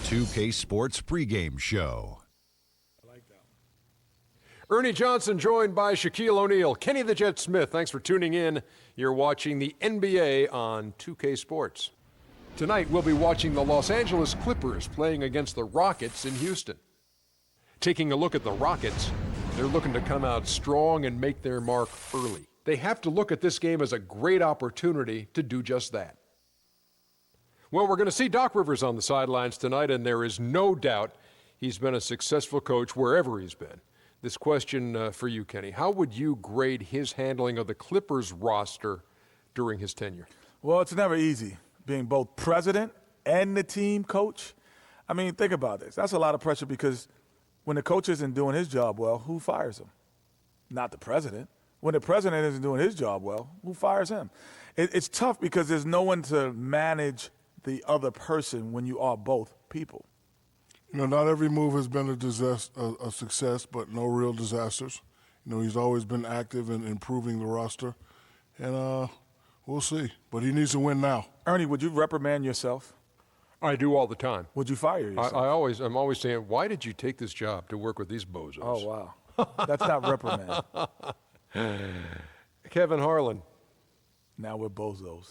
2K Sports pregame show. Ernie Johnson joined by Shaquille O'Neal. Kenny the Jet Smith, thanks for tuning in. You're watching the NBA on 2K Sports. Tonight, we'll be watching the Los Angeles Clippers playing against the Rockets in Houston. Taking a look at the Rockets, they're looking to come out strong and make their mark early. They have to look at this game as a great opportunity to do just that. Well, we're going to see Doc Rivers on the sidelines tonight, and there is no doubt he's been a successful coach wherever he's been. This question for you, Kenny. How would you grade his handling of the Clippers roster during his tenure? Well, it's never easy being both president and the team coach. I mean, think about this. That's a lot of pressure because when the coach isn't doing his job well, who fires him? Not the president. When the president isn't doing his job well, who fires him? It's tough because there's no one to manage the other person when you are both people. You know, not every move has been a success, but no real disasters. You know, he's always been active in improving the roster, and we'll see. But he needs to win now. Ernie, would you reprimand yourself? I do all the time. Would you fire yourself? I'm always saying, why did you take this job to work with these bozos? Oh, wow. That's not reprimand. Kevin Harlan. Now we're bozos.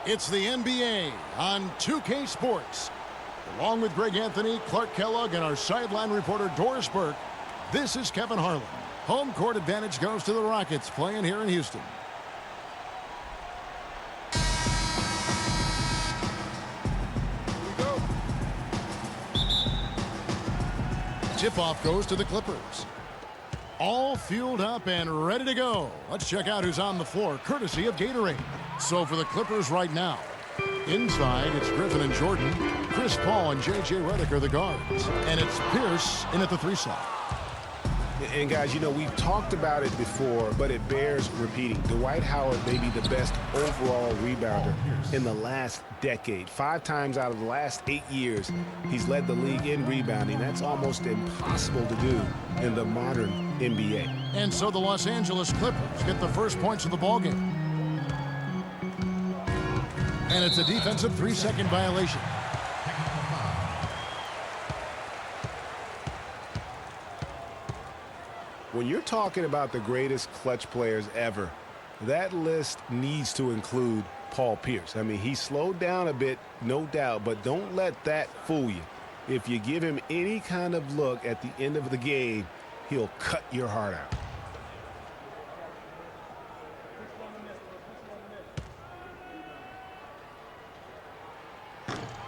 It's the NBA on 2K Sports. Along with Greg Anthony, Clark Kellogg, and our sideline reporter Doris Burke, this is Kevin Harlan. Home court advantage goes to the Rockets playing here in Houston. Tip-off goes to the Clippers. All fueled up and ready to go. Let's check out who's on the floor, courtesy of Gatorade. So for the Clippers right now, inside it's Griffin and Jordan. Chris Paul and J.J. Redick are the guards. And it's Pierce in at the 3 slot. And guys, you know, we've talked about it before, but it bears repeating. Dwight Howard may be the best overall rebounder in the last decade. 5 times out of the last 8 years, he's led the league in rebounding. That's almost impossible to do in the modern NBA. And so the Los Angeles Clippers get the first points of the ballgame. And it's a defensive 3-second violation. When you're talking about the greatest clutch players ever, that list needs to include Paul Pierce. I mean, he slowed down a bit, no doubt, but don't let that fool you. If you give him any kind of look at the end of the game, he'll cut your heart out.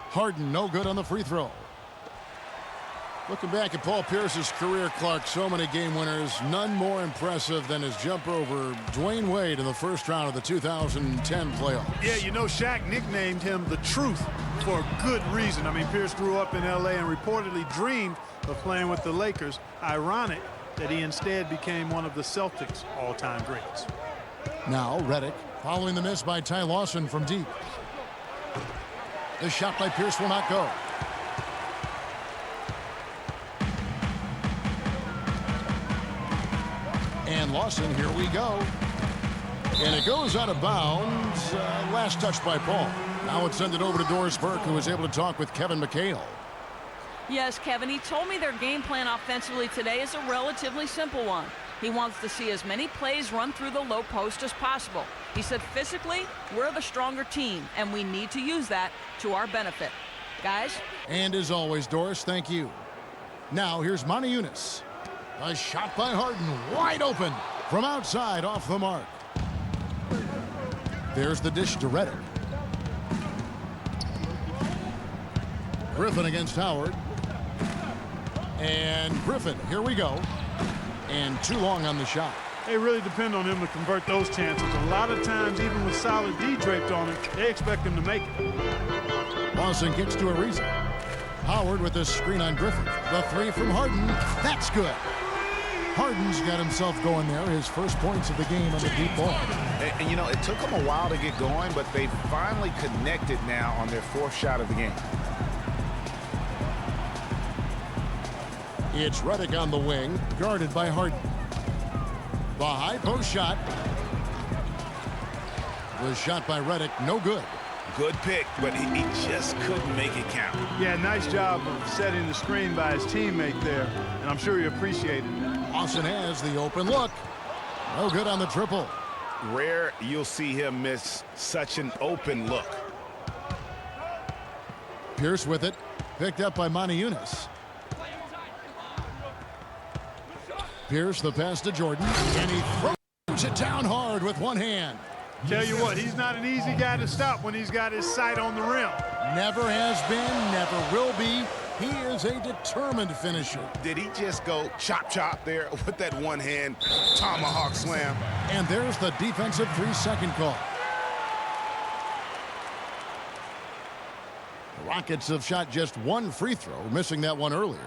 Harden no good on the free throw. Looking back at Paul Pierce's career, Clark, so many game winners, none more impressive than his jumper over Dwayne Wade in the first round of the 2010 playoffs. Yeah, you know, Shaq nicknamed him the Truth for a good reason. I mean, Pierce grew up in L.A. and reportedly dreamed of playing with the Lakers. Ironic that he instead became one of the Celtics' all-time greats. Now Redick following the miss by Ty Lawson from deep. The shot by Pierce will not go. And Lawson, here we go. And it goes out of bounds. Last touch by Paul. Now let's send it over to Doris Burke, who was able to talk with Kevin McHale. Yes, Kevin, he told me their game plan offensively today is a relatively simple one. He wants to see as many plays run through the low post as possible. He said physically, we're the stronger team, and we need to use that to our benefit. Guys? And as always, Doris, thank you. Now here's Monty Eunice. A shot by Harden, wide open from outside off the mark. There's the dish to Redick. Griffin against Howard. And Griffin, here we go. And too long on the shot. They really depend on him to convert those chances. A lot of times, even with solid D draped on it, they expect him to make it. Lawson gets to Ariza. Howard with a screen on Griffin. The 3 from Harden. That's good. Harden's got himself going there. His first points of the game on the deep ball. And you know, it took them a while to get going, but they finally connected now on their 4th shot of the game. It's Redick on the wing, guarded by Harden. The high post shot. The shot by Redick, no good. Good pick, but he just couldn't make it count. Yeah, nice job of setting the screen by his teammate there, and I'm sure he appreciated that. Lawson has the open look. No good on the triple. Rare you'll see him miss such an open look. Pierce with it, picked up by Motiejunas. Pierce the pass to Jordan, and he throws it down hard with one hand. Tell you what, he's not an easy guy to stop when he's got his sight on the rim. Never has been, never will be. He is a determined finisher. Did he just go chop chop there with that one hand tomahawk slam? And there's the defensive 3-second call. The Rockets have shot just one free throw, missing that one earlier.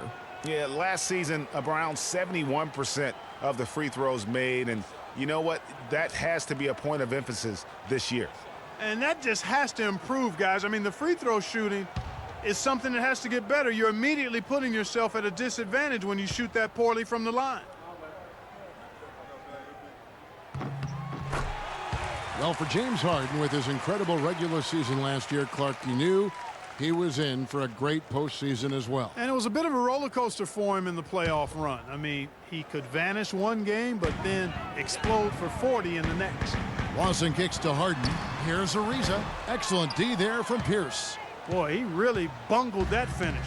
Yeah, last season, around 71% of the free throws made, and you know what? That has to be a point of emphasis this year. And that just has to improve, guys. I mean, the free throw shooting is something that has to get better. You're immediately putting yourself at a disadvantage when you shoot that poorly from the line. Well, for James Harden, with his incredible regular season last year, Clark, you knew he was in for a great postseason as well. And it was a bit of a roller coaster for him in the playoff run. I mean, he could vanish one game, but then explode for 40 in the next. Lawson kicks to Harden. Here's Ariza. Excellent D there from Pierce. Boy, he really bungled that finish.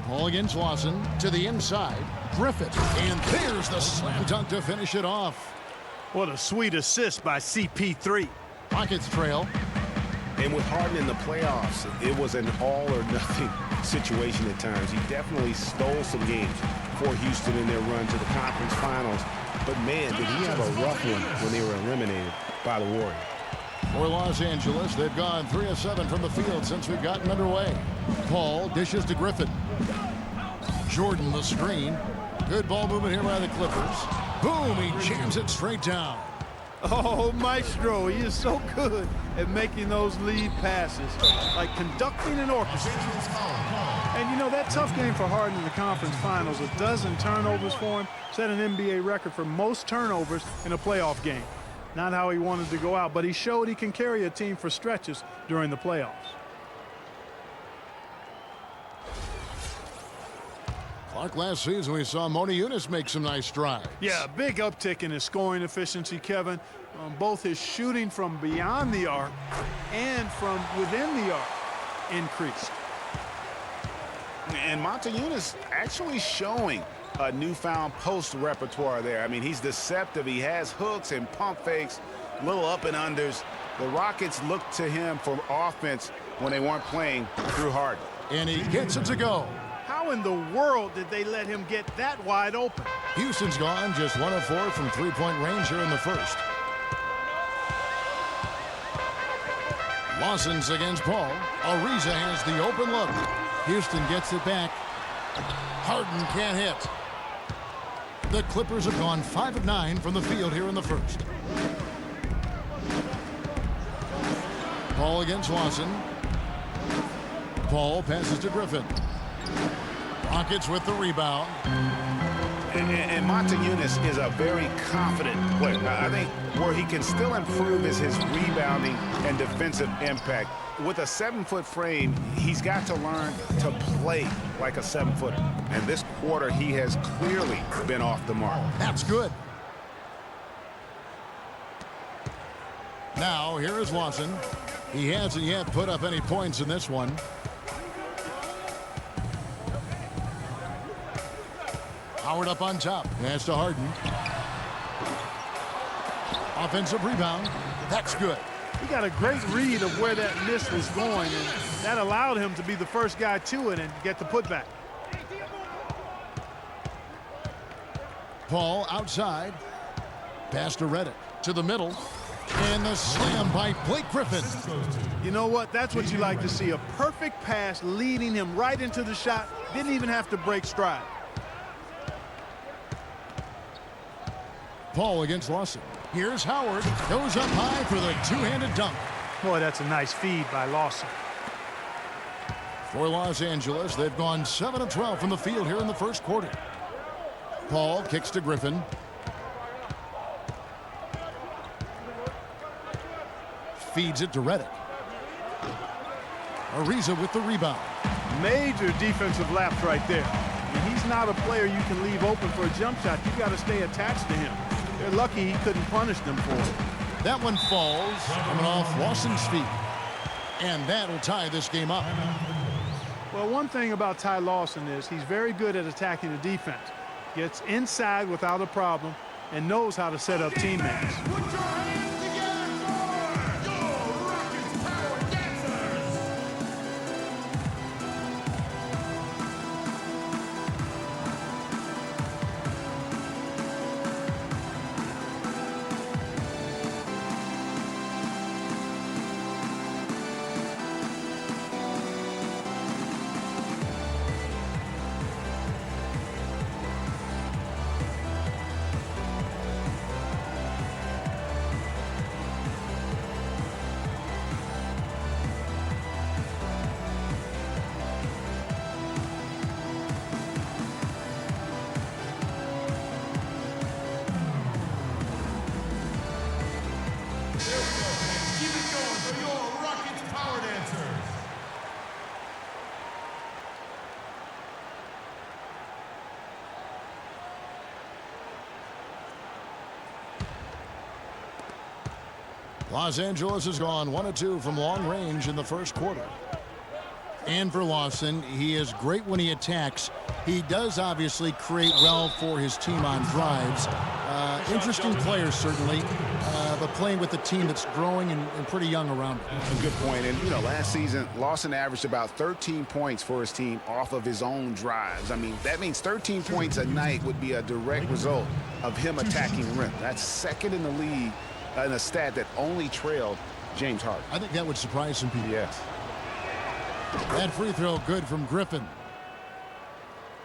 Ball against Lawson to the inside. Griffith. And there's the slam dunk to finish it off. What a sweet assist by CP3. Rockets trail. And with Harden in the playoffs, it was an all-or-nothing situation at times. He definitely stole some games for Houston in their run to the conference finals. But, man, did he have a rough one when they were eliminated by the Warriors. For Los Angeles, they've gone 3 of 7 from the field since we've gotten underway. Paul dishes to Griffin. Jordan the screen. Good ball movement here by the Clippers. Boom, he jams it straight down. Oh, Maestro, he is so good at making those lead passes, like conducting an orchestra. And, you know, that tough game for Harden in the conference finals, a dozen turnovers for him, set an NBA record for most turnovers in a playoff game. Not how he wanted to go out, but he showed he can carry a team for stretches during the playoffs. Clark, last season we saw Motiejunas make some nice strides. Yeah, a big uptick in his scoring efficiency, Kevin. Both his shooting from beyond the arc and from within the arc increased. And Motiejunas actually showing a newfound post repertoire there. I mean, he's deceptive. He has hooks and pump fakes, little up and unders. The Rockets looked to him for offense when they weren't playing through Harden. And he gets it to go. How in the world did they let him get that wide open? Houston's gone just 1 of 4 from three-point range here in the first. Lawson's against Paul. Ariza has the open look. Houston gets it back. Harden can't hit. The Clippers have gone 5 of 9 from the field here in the first. Paul against Lawson. Paul passes to Griffin. Rockets with the rebound. And Motiejunas is a very confident player. I think where he can still improve is his rebounding and defensive impact. With a 7-foot frame, he's got to learn to play like a 7-footer. And this quarter, he has clearly been off the mark. That's good. Now, here is Lawson. He hasn't yet put up any points in this one. Howard up on top. Pass to Harden. Offensive rebound. That's good. He got a great read of where that miss was going, and that allowed him to be the first guy to it and get the putback. Paul outside. Pass to Redick. To the middle. And the slam by Blake Griffin. You know what? That's what you like to see. A perfect pass leading him right into the shot. Didn't even have to break stride. Paul against Lawson. Here's Howard. Goes up high for the two-handed dunk. Boy, that's a nice feed by Lawson. For Los Angeles, they've gone 7 of 12 from the field here in the first quarter. Paul kicks to Griffin. Feeds it to Redick. Ariza with the rebound. Major defensive lapse right there. And he's not a player you can leave open for a jump shot. You got to stay attached to him. They're lucky he couldn't punish them for it. That one falls, coming off Lawson's feet. And that'll tie this game up. Well, one thing about Ty Lawson is he's very good at attacking the defense. Gets inside without a problem and knows how to set up teammates. Los Angeles has gone 1 of 2 from long range in the first quarter. And for Lawson, he is great when he attacks. He does obviously create well for his team on drives. Interesting player, certainly, but playing with a team that's growing and pretty young around him. That's a good point. And, you know, last season, Lawson averaged about 13 points for his team off of his own drives. I mean, that means 13 points a night would be a direct result of him attacking rim. That's second in the league in a stat that only trailed James Harden. I think that would surprise some people. Yes. That free throw good from Griffin.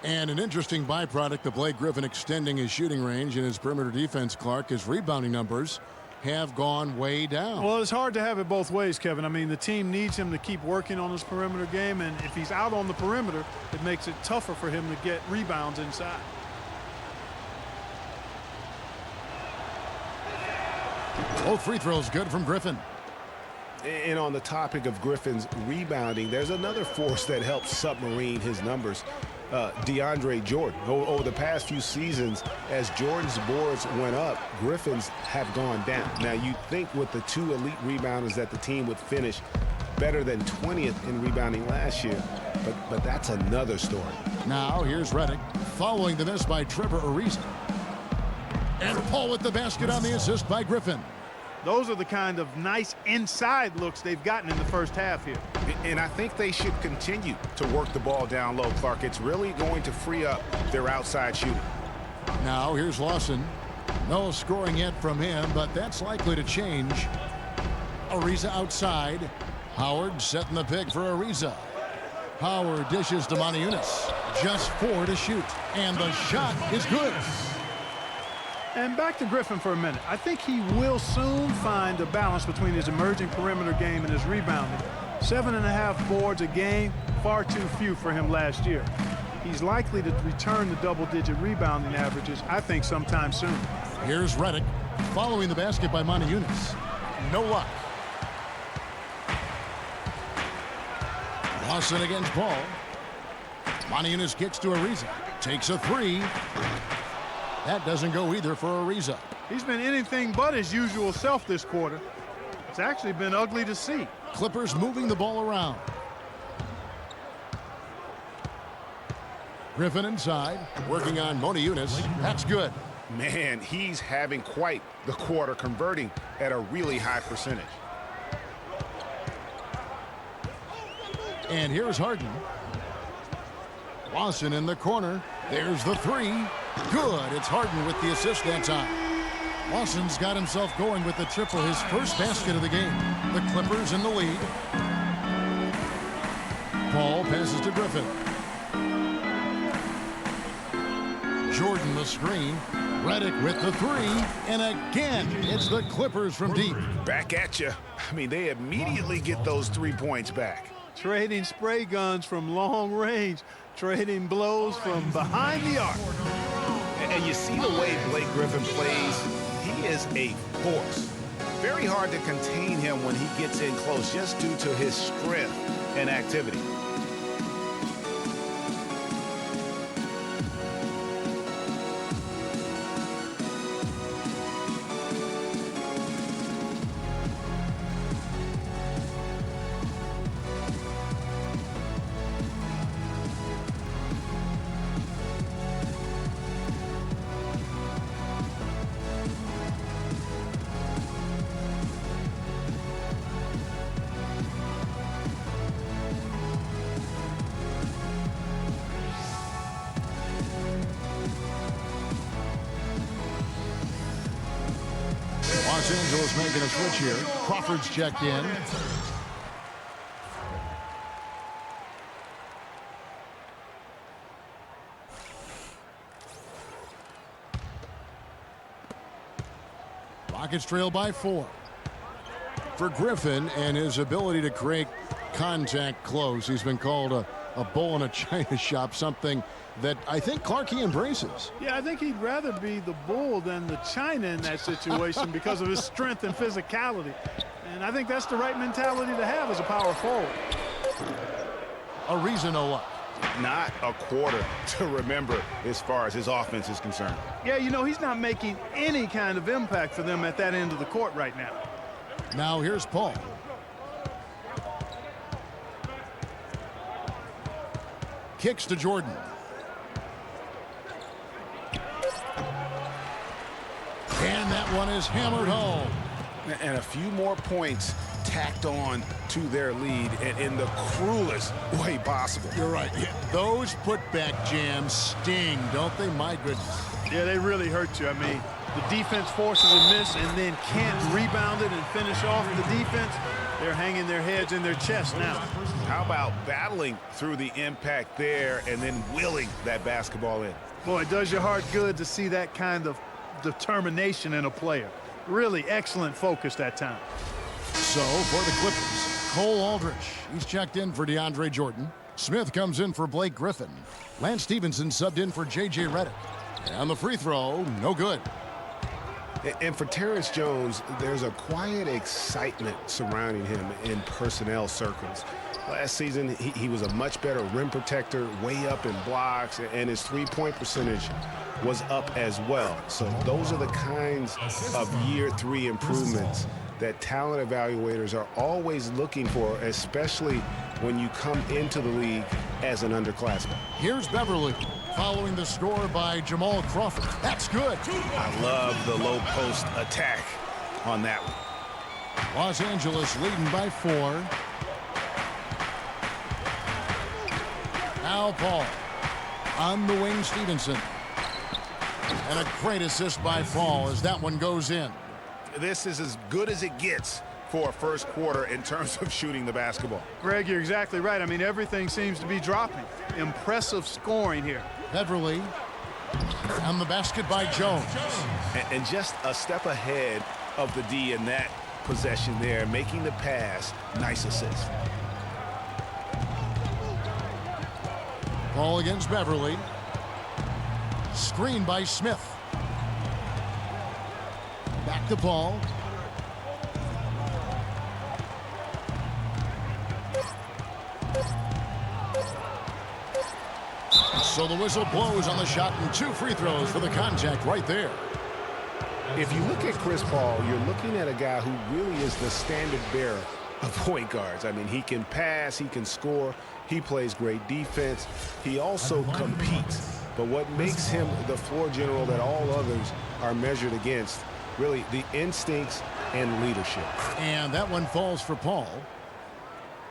And an interesting byproduct of Blake Griffin extending his shooting range in his perimeter defense, Clark, his rebounding numbers have gone way down. Well, it's hard to have it both ways, Kevin. I mean, the team needs him to keep working on his perimeter game, and if he's out on the perimeter, it makes it tougher for him to get rebounds inside. Both free throws good from Griffin. And on the topic of Griffin's rebounding, there's another force that helps submarine his numbers. DeAndre Jordan. Over the past few seasons, as Jordan's boards went up, Griffin's have gone down. Now, you'd think with the 2 elite rebounders that the team would finish better than 20th in rebounding last year, but that's another story. Now, here's Redick following the miss by Trevor Ariza. And Paul with the basket on the assist by Griffin. Those are the kind of nice inside looks they've gotten in the first half here. And I think they should continue to work the ball down low, Clark. It's really going to free up their outside shooting. Now here's Lawson. No scoring yet from him, but that's likely to change. Ariza outside. Howard setting the pick for Ariza. Howard dishes to Moniunas. Just 4 to shoot. And the shot is good. And back to Griffin for a minute. I think he will soon find a balance between his emerging perimeter game and his rebounding. 7.5 boards a game, far too few for him last year. He's likely to return to double-digit rebounding averages, I think, sometime soon. Here's Redick following the basket by Moniunas. No luck. Lawson against Paul. Moniunas kicks to Ariza. Takes a 3. That doesn't go either for Ariza. He's been anything but his usual self this quarter. It's actually been ugly to see. Clippers moving the ball around. Griffin inside, working on Moniunas. That's good. Man, he's having quite the quarter, converting at a really high percentage. And here's Harden. Lawson in the corner. There's the 3. Good. It's Harden with the assist that time. Lawson's got himself going with the triple, his first basket of the game. The Clippers in the lead. Paul passes to Griffin. Jordan the screen. Redick with the 3. And again, it's the Clippers from deep. Back at you. I mean, they immediately get those 3 points back. trading spray guns from long range, trading blows from behind the arc. And you see the way Blake Griffin plays, he is a force. Very hard to contain him when he gets in close just due to his strength and activity. Los Angeles making a switch here. Crawford's checked in. Rockets trail by 4. For Griffin and his ability to create contact close, he's been called a bull in a china shop, something that I think Clarkie embraces. Yeah, I think he'd rather be the bull than the china in that situation because of his strength and physicality. And I think that's the right mentality to have as a power forward. Ariza Not a quarter to remember as far as his offense is concerned. Yeah, you know, he's not making any kind of impact for them at that end of the court right now. Now here's Paul. Kicks to Jordan. And that one is hammered home. And a few more points tacked on to their lead in the cruelest way possible. You're right. Those putback jams sting, don't they? My goodness. Yeah, they really hurt you. I mean, the defense forces a miss and then can't rebound it and finish off the defense. They're hanging their heads in their chest now. How about battling through the impact there and then willing that basketball in? Boy, it does your heart good to see that kind of determination in a player. Really excellent focus that time. So for the Clippers, Cole Aldrich. He's checked in for DeAndre Jordan. Smith comes in for Blake Griffin. Lance Stevenson subbed in for J.J. Redick. And the free throw, no good. And for Terrence Jones, there's a quiet excitement surrounding him in personnel circles. Last season, he was a much better rim protector, way up in blocks, and his three-point percentage was up as well. So those are the kinds of year 3 improvements that talent evaluators are always looking for, especially when you come into the league as an underclassman. Here's Beverly following the score by Jamal Crawford. That's good. I love the low post attack on that one. Los Angeles leading by 4. Now Paul on the wing, Stevenson. And a great assist by Paul as that one goes in. This is as good as it gets for a first quarter in terms of shooting the basketball. Greg, you're exactly right. I mean, everything seems to be dropping. Impressive scoring here. Beverly on the basket by Jones. And just a step ahead of the D in that possession there, making the pass. Nice assist. Ball against Beverly. Screen by Smith. Back to Paul. So the whistle blows on the shot and 2 free throws for the contact right there. If you look at Chris Paul, you're looking at a guy who really is the standard bearer of point guards. I mean, he can pass, he can score, he plays great defense, he also competes. But what makes him the floor general that all others are measured against, really the instincts and leadership. And that one falls for Paul.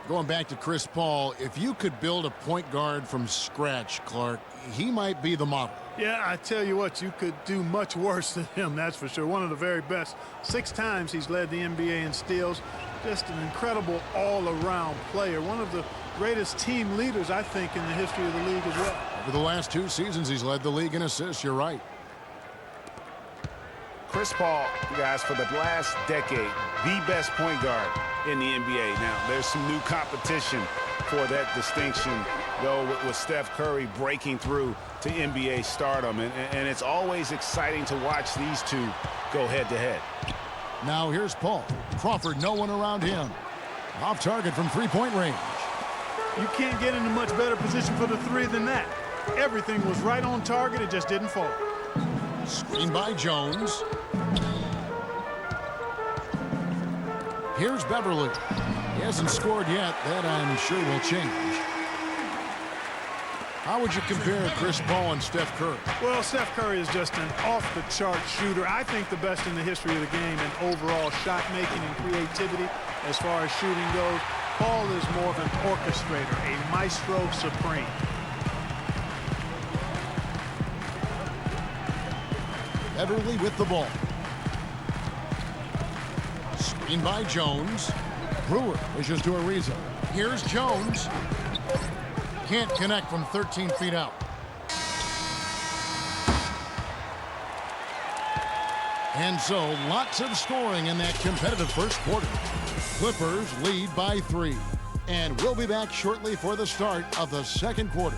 Going back to Chris Paul, if you could build a point guard from scratch, Clark, he might be the model. Yeah, I tell you what, you could do much worse than him, that's for sure. One of the very best. 6 times he's led the NBA in steals. Just an incredible all-around player. One of the greatest team leaders, I think, in the history of the league as well. Over the last 2 seasons, he's led the league in assists. You're right. Chris Paul, guys, for the last decade, the best point guard in the NBA. Now, there's some new competition for that distinction, though, with Steph Curry breaking through to NBA stardom. And it's always exciting to watch these two go head-to-head. Now here's Paul. Crawford, no one around him. Off target from three-point range. You can't get in a much better position for the three than that. Everything was right on target. It just didn't fall. Screen by Jones. Here's Beverly. He hasn't scored yet. That, I'm sure, will change. How would you compare Chris Paul and Steph Curry? Well, Steph Curry is just an off-the-chart shooter. I think the best in the history of the game in overall shot making and creativity as far as shooting goes. Paul is more of an orchestrator, a maestro supreme. Beverly with the ball. Screen by Jones. Brewer wishes to Ariza. Here's Jones. Can't connect from 13 feet out. And so lots of scoring in that competitive first quarter. Clippers lead by 3. And we'll be back shortly for the start of the second quarter.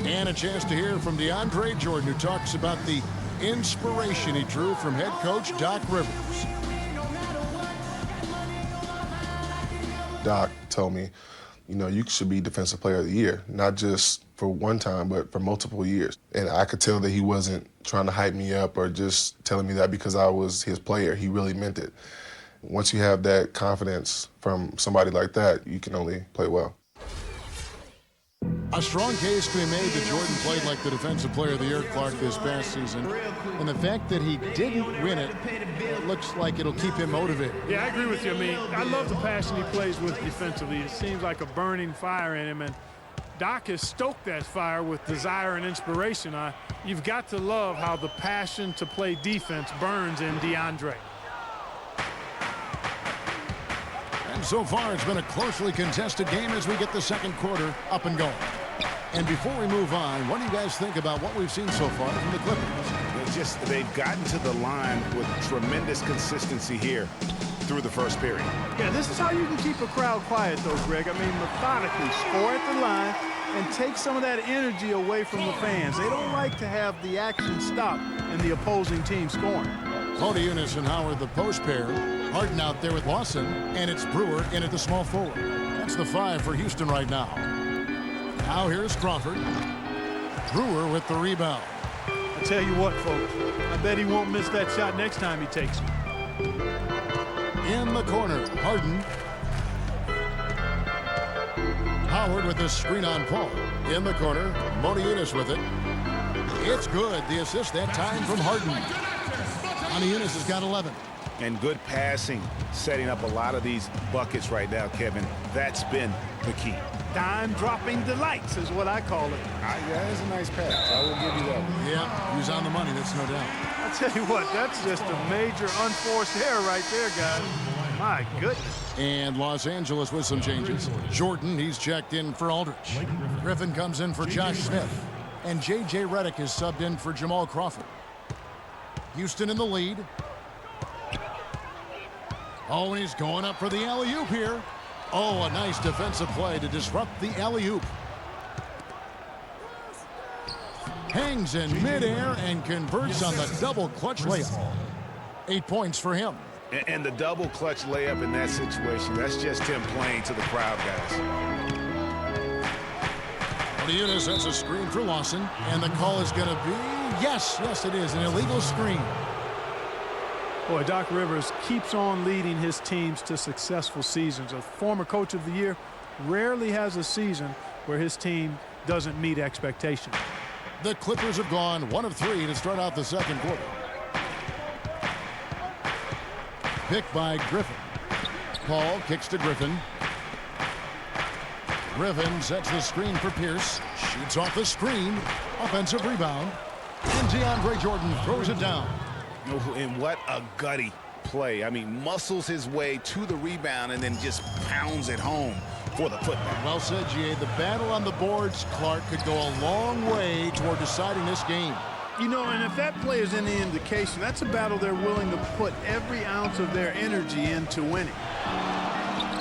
And a chance to hear from DeAndre Jordan, who talks about the inspiration he drew from head coach Doc Rivers. Doc told me, you know, you should be Defensive Player of the Year, not just for one time, but for multiple years. And I could tell that he wasn't trying to hype me up or just telling me that because I was his player. He really meant it. Once you have that confidence from somebody like that, you can only play well. A strong case to be made that Jordan played like the Defensive Player of the Year, Clark, this past season. And the fact that he didn't win it, it looks like it'll keep him motivated. Yeah, I agree with you. I mean, I love the passion he plays with defensively. It seems like a burning fire in him, and Doc has stoked that fire with desire and inspiration. You've got to love how the passion to play defense burns in DeAndre. And so far, it's been a closely contested game as we get the second quarter up and going. And before we move on, what do you guys think about what we've seen so far from the Clippers? They've gotten to the line with tremendous consistency here through the first period. Yeah, this is how you can keep a crowd quiet, though, Greg. I mean, methodically score at the line and take some of that energy away from the fans. They don't like to have the action stop and the opposing team scoring. Motiejunas and Howard, the post pair. Harden out there with Lawson, and it's Brewer in at the small forward. That's the 5 for Houston right now. Now here's Crawford. Brewer with the rebound. I tell you what, folks, I bet he won't miss that shot next time he takes it. In the corner, Harden. Howard with the screen on Paul. In the corner, Motiejunas with it. It's good. The assist that time from Harden. Motiejunas has got 11. And good passing, setting up a lot of these buckets right now, Kevin. That's been the key. Dime-dropping delights is what I call it. That is a nice pass. I will give you that. Yeah, he was on the money, that's no doubt. I tell you what, that's just a major unforced error right there, guys. My goodness. And Los Angeles with some changes. Jordan, he's checked in for Aldridge. Griffin comes in for Josh Smith. And J.J. Redick is subbed in for Jamal Crawford. Houston in the lead. Oh, and he's going up for the alley-oop here. Oh, a nice defensive play to disrupt the alley-oop. Hangs in midair and converts on the double clutch layup. 8 points for him. And the double clutch layup in that situation, that's just him playing to the crowd, guys. Motiejunas sets a screen for Lawson, and the call is going to be, yes, it is, an illegal screen. Boy, Doc Rivers keeps on leading his teams to successful seasons. A former coach of the year rarely has a season where his team doesn't meet expectations. The Clippers have gone 1 of 3 to start out the second quarter. Picked by Griffin. Paul kicks to Griffin. Griffin sets the screen for Pierce. Shoots off the screen. Offensive rebound. And DeAndre Jordan throws it down. And what a gutty play. I mean, muscles his way to the rebound and then just pounds it home for the putback. Well said, G.A. The battle on the boards, Clark, could go a long way toward deciding this game. You know, and if that play is any indication, that's a battle they're willing to put every ounce of their energy into winning.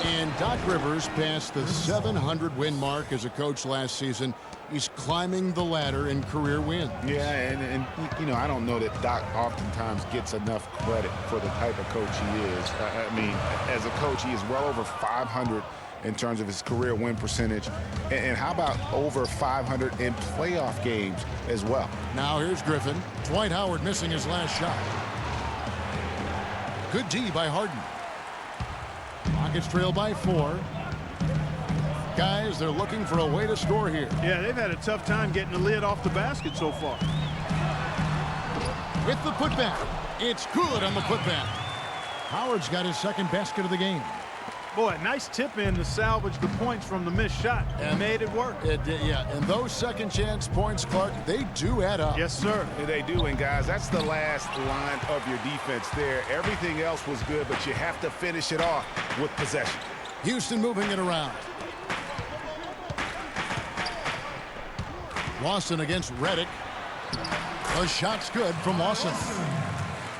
And Doc Rivers passed the 700-win mark as a coach last season. He's climbing the ladder in career wins. Yeah, and you know, I don't know that Doc oftentimes gets enough credit for the type of coach he is. I mean, as a coach, he is well over 500 in terms of his career win percentage. And how about over 500 in playoff games as well? Now here's Griffin. Dwight Howard missing his last shot. Good D by Harden. Rockets trail by 4. Guys, they're looking for a way to score here. Yeah, they've had a tough time getting the lid off the basket so far. With the putback. It's good on the putback. Howard's got his second basket of the game. Boy, nice tip in to salvage the points from the missed shot and made it work. Yeah, and those second chance points, Clark, they do add up. Yes, sir. Yeah, they do, and guys, that's the last line of your defense there. Everything else was good, but you have to finish it off with possession. Houston moving it around. Lawson against Redick. The shot's good from Lawson.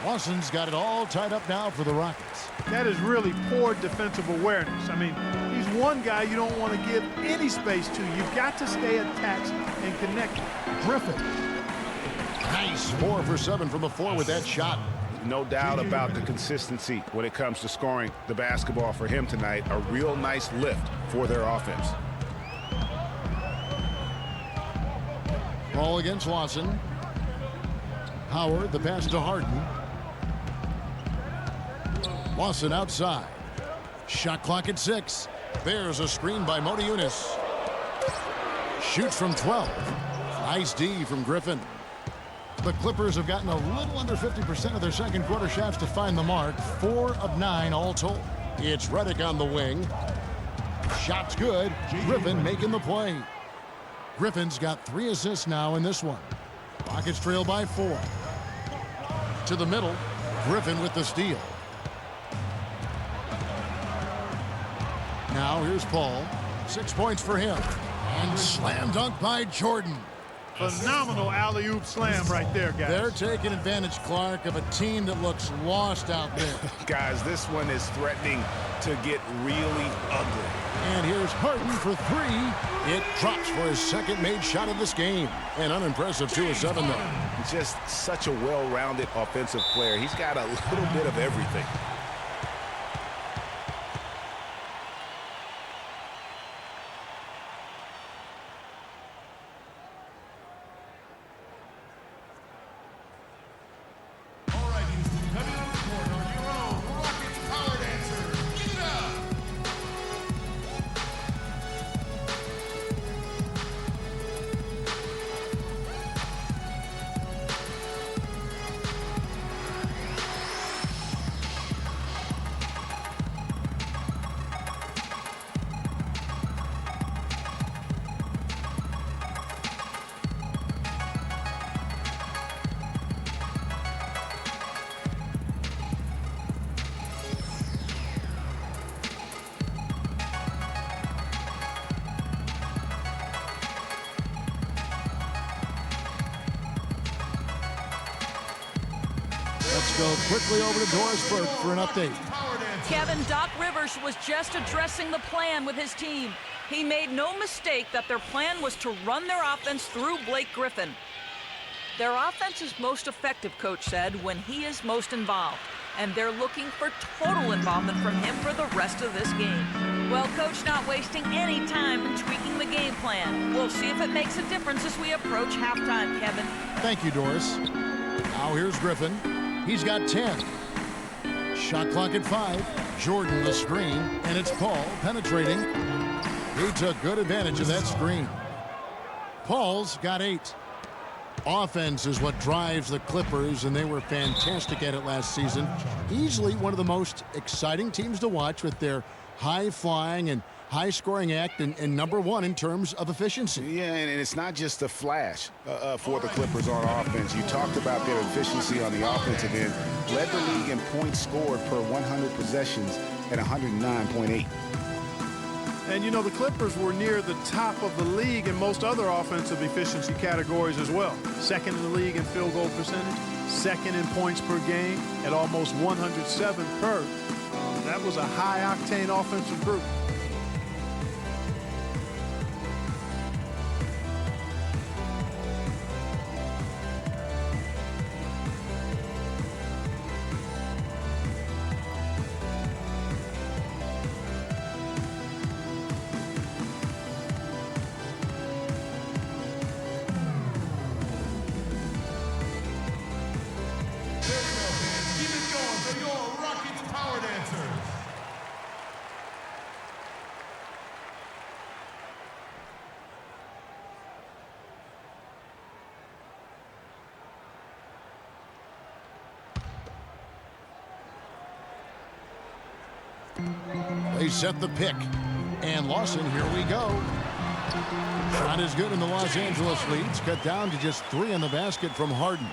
Lawson's got it all tied up now for the Rockets. That is really poor defensive awareness. I mean, he's one guy you don't want to give any space to. You've got to stay attached and connected. Griffin. Nice 4 for 7 from the floor with that shot. No doubt about the consistency when it comes to scoring the basketball for him tonight. A real nice lift for their offense. Ball against Lawson. Howard, the pass to Harden. Lawson outside. Shot clock at 6. There's a screen by Motiejunas. Shoots from 12. Nice D from Griffin. The Clippers have gotten a little under 50% of their second quarter shots to find the mark. 4 of 9 all told. It's Redick on the wing. Shot's good. Griffin making the play. Griffin's got 3 assists now in this one. Rockets trail by 4. To the middle. Griffin with the steal. Now here's Paul. 6 points for him. And slam dunk by Jordan. Phenomenal alley-oop slam right there, guys. They're taking advantage, Clark, of a team that looks lost out there. Guys, this one is threatening to get really ugly. And here's Harden for 3. It drops for his second made shot of this game. An unimpressive 2 of 7, though. Just such a well-rounded offensive player. He's got a little bit of everything. Let's go quickly over to Doris Burke for an update. Kevin, Doc Rivers was just addressing the plan with his team. He made no mistake that their plan was to run their offense through Blake Griffin. Their offense is most effective, Coach said, when he is most involved. And they're looking for total involvement from him for the rest of this game. Well, Coach not wasting any time in tweaking the game plan. We'll see if it makes a difference as we approach halftime, Kevin. Thank you, Doris. Now here's Griffin. He's got 10. Shot clock at 5. Jordan the screen, and it's Paul penetrating. He took good advantage of that screen. Paul's got 8. Offense is what drives the Clippers, and they were fantastic at it last season. Easily one of the most exciting teams to watch with their high-flying and high-scoring act and number one in terms of efficiency. Yeah, and it's not just a flash for the Clippers on offense. You talked about their efficiency on the offensive end. Led the league in points scored per 100 possessions at 109.8. And, you know, the Clippers were near the top of the league in most other offensive efficiency categories as well. Second in the league in field goal percentage, second in points per game at almost 107 per. That was a high-octane offensive group. They set the pick. And Lawson, here we go. Shot is good, and the Los Angeles leads cut down to just 3 in the basket from Harden.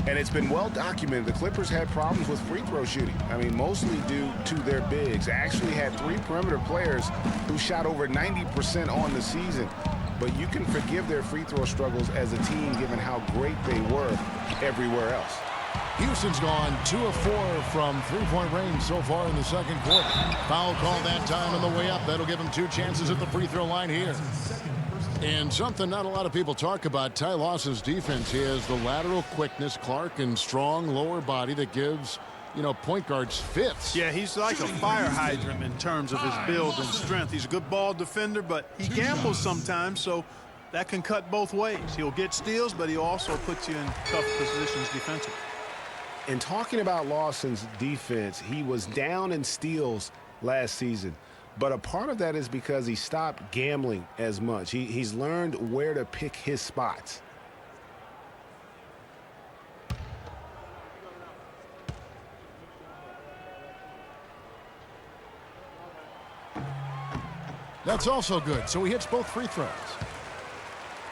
And it's been well documented. The Clippers had problems with free throw shooting. I mean, mostly due to their bigs. Actually had 3 perimeter players who shot over 90% on the season. But you can forgive their free throw struggles as a team given how great they were everywhere else. Houston's gone 2 of 4 from three-point range so far in the second quarter. Foul call that time on the way up. That'll give him 2 chances at the free throw line here. And something not a lot of people talk about, Ty Lawson's defense. He has the lateral quickness, Clark, and strong lower body that gives, you know, point guards fits. Yeah, he's like a fire hydrant in terms of his build and strength. He's a good ball defender, but he gambles sometimes, so that can cut both ways. He'll get steals, but he'll also put you in tough positions defensively. And talking about Lawson's defense, he was down in steals last season. But a part of that is because he stopped gambling as much. He's learned where to pick his spots. That's also good. So he hits both free throws.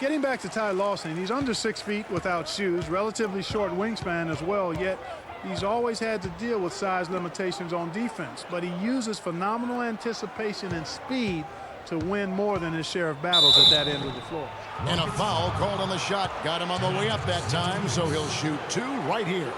Getting back to Ty Lawson, he's under 6 feet without shoes, relatively short wingspan as well, yet he's always had to deal with size limitations on defense. But he uses phenomenal anticipation and speed to win more than his share of battles at that end of the floor. And a foul called on the shot. Got him on the way up that time, so he'll shoot 2 right here.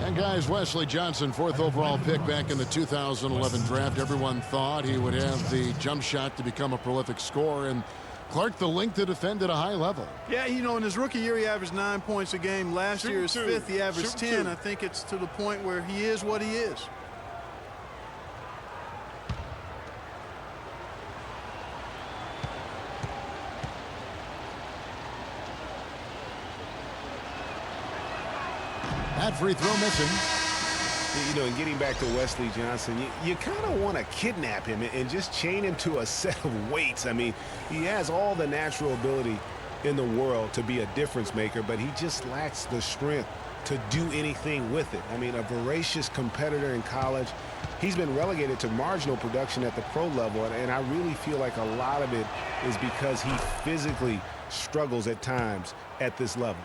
And guys, Wesley Johnson, 4th overall pick back in the 2011 draft. Everyone thought he would have the jump shot to become a prolific scorer, and Clark, the length to defend at a high level. Yeah, you know, in his rookie year, he averaged 9 points a game. Last year, his 5th, he averaged 10. I think it's to the point where he is what he is. That free throw missing. You know, and getting back to Wesley Johnson, you kind of want to kidnap him and just chain him to a set of weights. I mean, he has all the natural ability in the world to be a difference maker, but he just lacks the strength to do anything with it. I mean, a voracious competitor in college. He's been relegated to marginal production at the pro level, and I really feel like a lot of it is because he physically struggles at times at this level.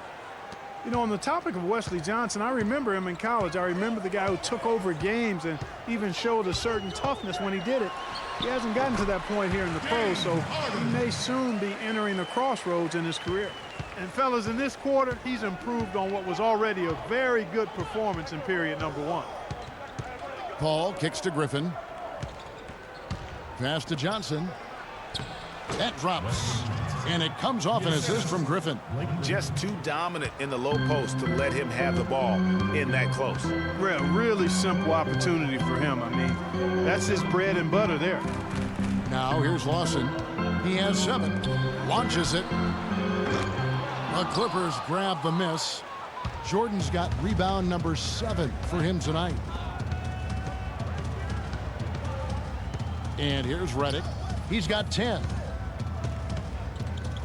You know, on the topic of Wesley Johnson, I remember him in college. I remember the guy who took over games and even showed a certain toughness when he did it. He hasn't gotten to that point here in the pros, so he may soon be entering a crossroads in his career. And fellas, in this quarter, he's improved on what was already a very good performance in period number 1. Paul kicks to Griffin. Pass to Johnson. That drops. And it comes off an assist from Griffin. Just too dominant in the low post to let him have the ball in that close. Really simple opportunity for him. I mean, that's his bread and butter there. Now here's Lawson. He has 7. Launches it. The Clippers grab the miss. Jordan's got rebound number 7 for him tonight. And here's Redick. He's got 10.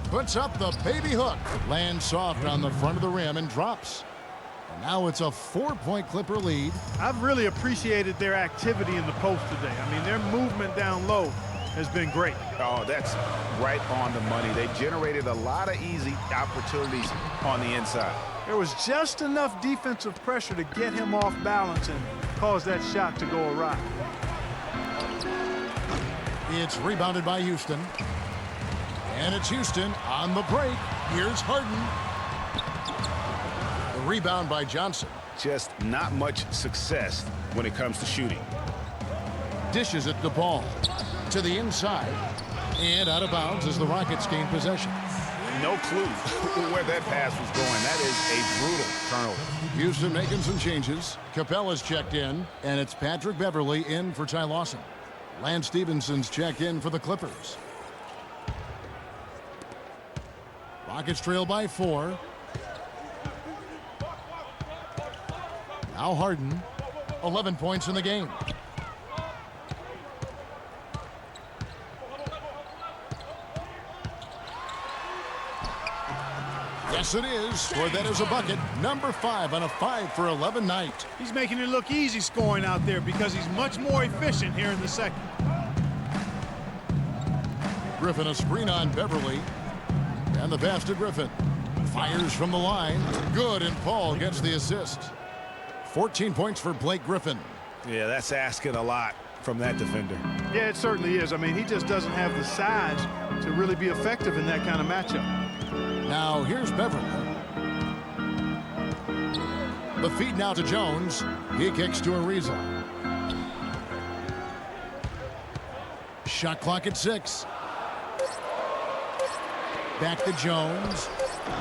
Puts up the baby hook. Lands soft on the front of the rim and drops. Now it's a 4-point Clipper lead. I've really appreciated their activity in the post today. I mean, their movement down low has been great. Oh, that's right on the money. They generated a lot of easy opportunities on the inside. There was just enough defensive pressure to get him off balance and cause that shot to go awry. It's rebounded by Houston. And it's Houston on the break. Here's Harden. The rebound by Johnson. Just not much success when it comes to shooting. Dishes it the ball to the inside. And out of bounds as the Rockets gain possession. No clue where that pass was going. That is a brutal turnover. Houston making some changes. Capella's checked in. And it's Patrick Beverley in for Ty Lawson. Lance Stephenson's checked in for the Clippers. Rockets trail by 4. Now Harden. 11 points in the game. Yes, it is. For that is a bucket. Number 5 on a 5 for 11 night. He's making it look easy scoring out there because he's much more efficient here in the second. Griffin a screen on Beverley. And the pass to Griffin. Fires from the line. Good, and Paul gets the assist. 14 points for Blake Griffin. Yeah, that's asking a lot from that defender. Yeah, it certainly is. I mean, he just doesn't have the size to really be effective in that kind of matchup. Now here's Beverley. The feed now to Jones. He kicks to Ariza. Shot clock at 6. Back to Jones.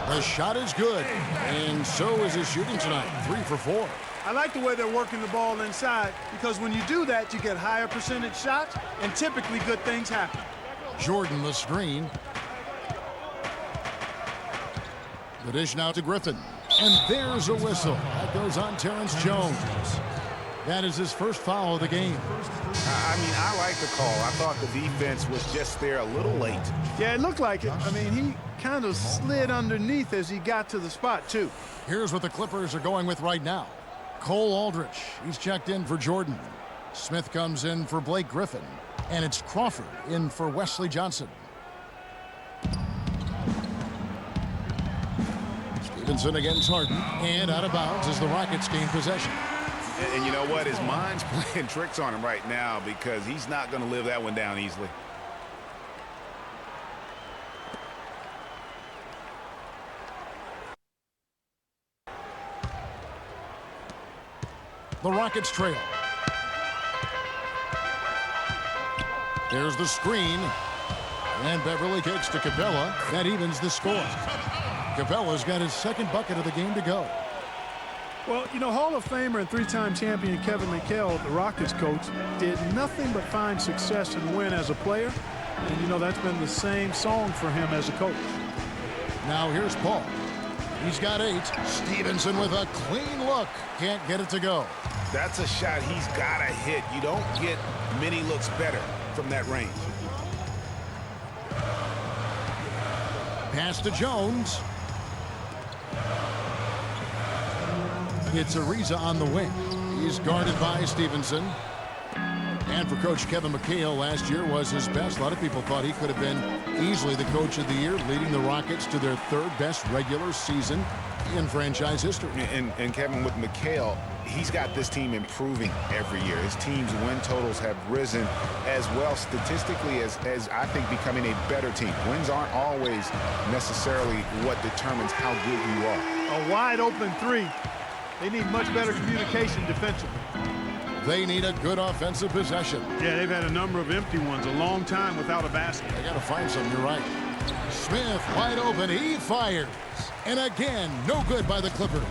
The shot is good. And so is his shooting tonight. 3 for 4. I like the way they're working the ball inside because when you do that, you get higher percentage shots and typically good things happen. Jordan the screen. The dish now to Griffin. And there's a whistle. That goes on Terrence Jones. That is his first foul of the game. I mean, I like the call. I thought the defense was just there a little late. Yeah, it looked like it. I mean, he kind of slid underneath as he got to the spot, too. Here's what the Clippers are going with right now. Cole Aldrich. He's checked in for Jordan. Smith comes in for Blake Griffin. And it's Crawford in for Wesley Johnson. Stevenson against Harden. And out of bounds as the Rockets gain possession. And you know what? His mind's playing tricks on him right now because he's not going to live that one down easily. The Rockets trail. There's the screen. And Beverley kicks to Capella. That evens the score. Capella's got his second bucket of the game to go. Well, you know, Hall of Famer and 3-time champion Kevin McHale, the Rockets coach, did nothing but find success and win as a player. And, you know, that's been the same song for him as a coach. Now here's Paul. He's got 8. Stevenson with a clean look. Can't get it to go. That's a shot he's got to hit. You don't get many looks better from that range. Pass to Jones. It's Ariza on the wing. He's guarded by Stevenson. And for Coach Kevin McHale, last year was his best. A lot of people thought he could have been easily the coach of the year, leading the Rockets to their 3rd best regular season in franchise history. And Kevin, with McHale, he's got this team improving every year. His team's win totals have risen as well statistically as I think becoming a better team. Wins aren't always necessarily what determines how good you are. A wide open 3. They need much better communication defensively. They need a good offensive possession. Yeah, they've had a number of empty ones, a long time without a basket. They got to find some, you're right. Smith wide open, he fires. And again, no good by the Clippers.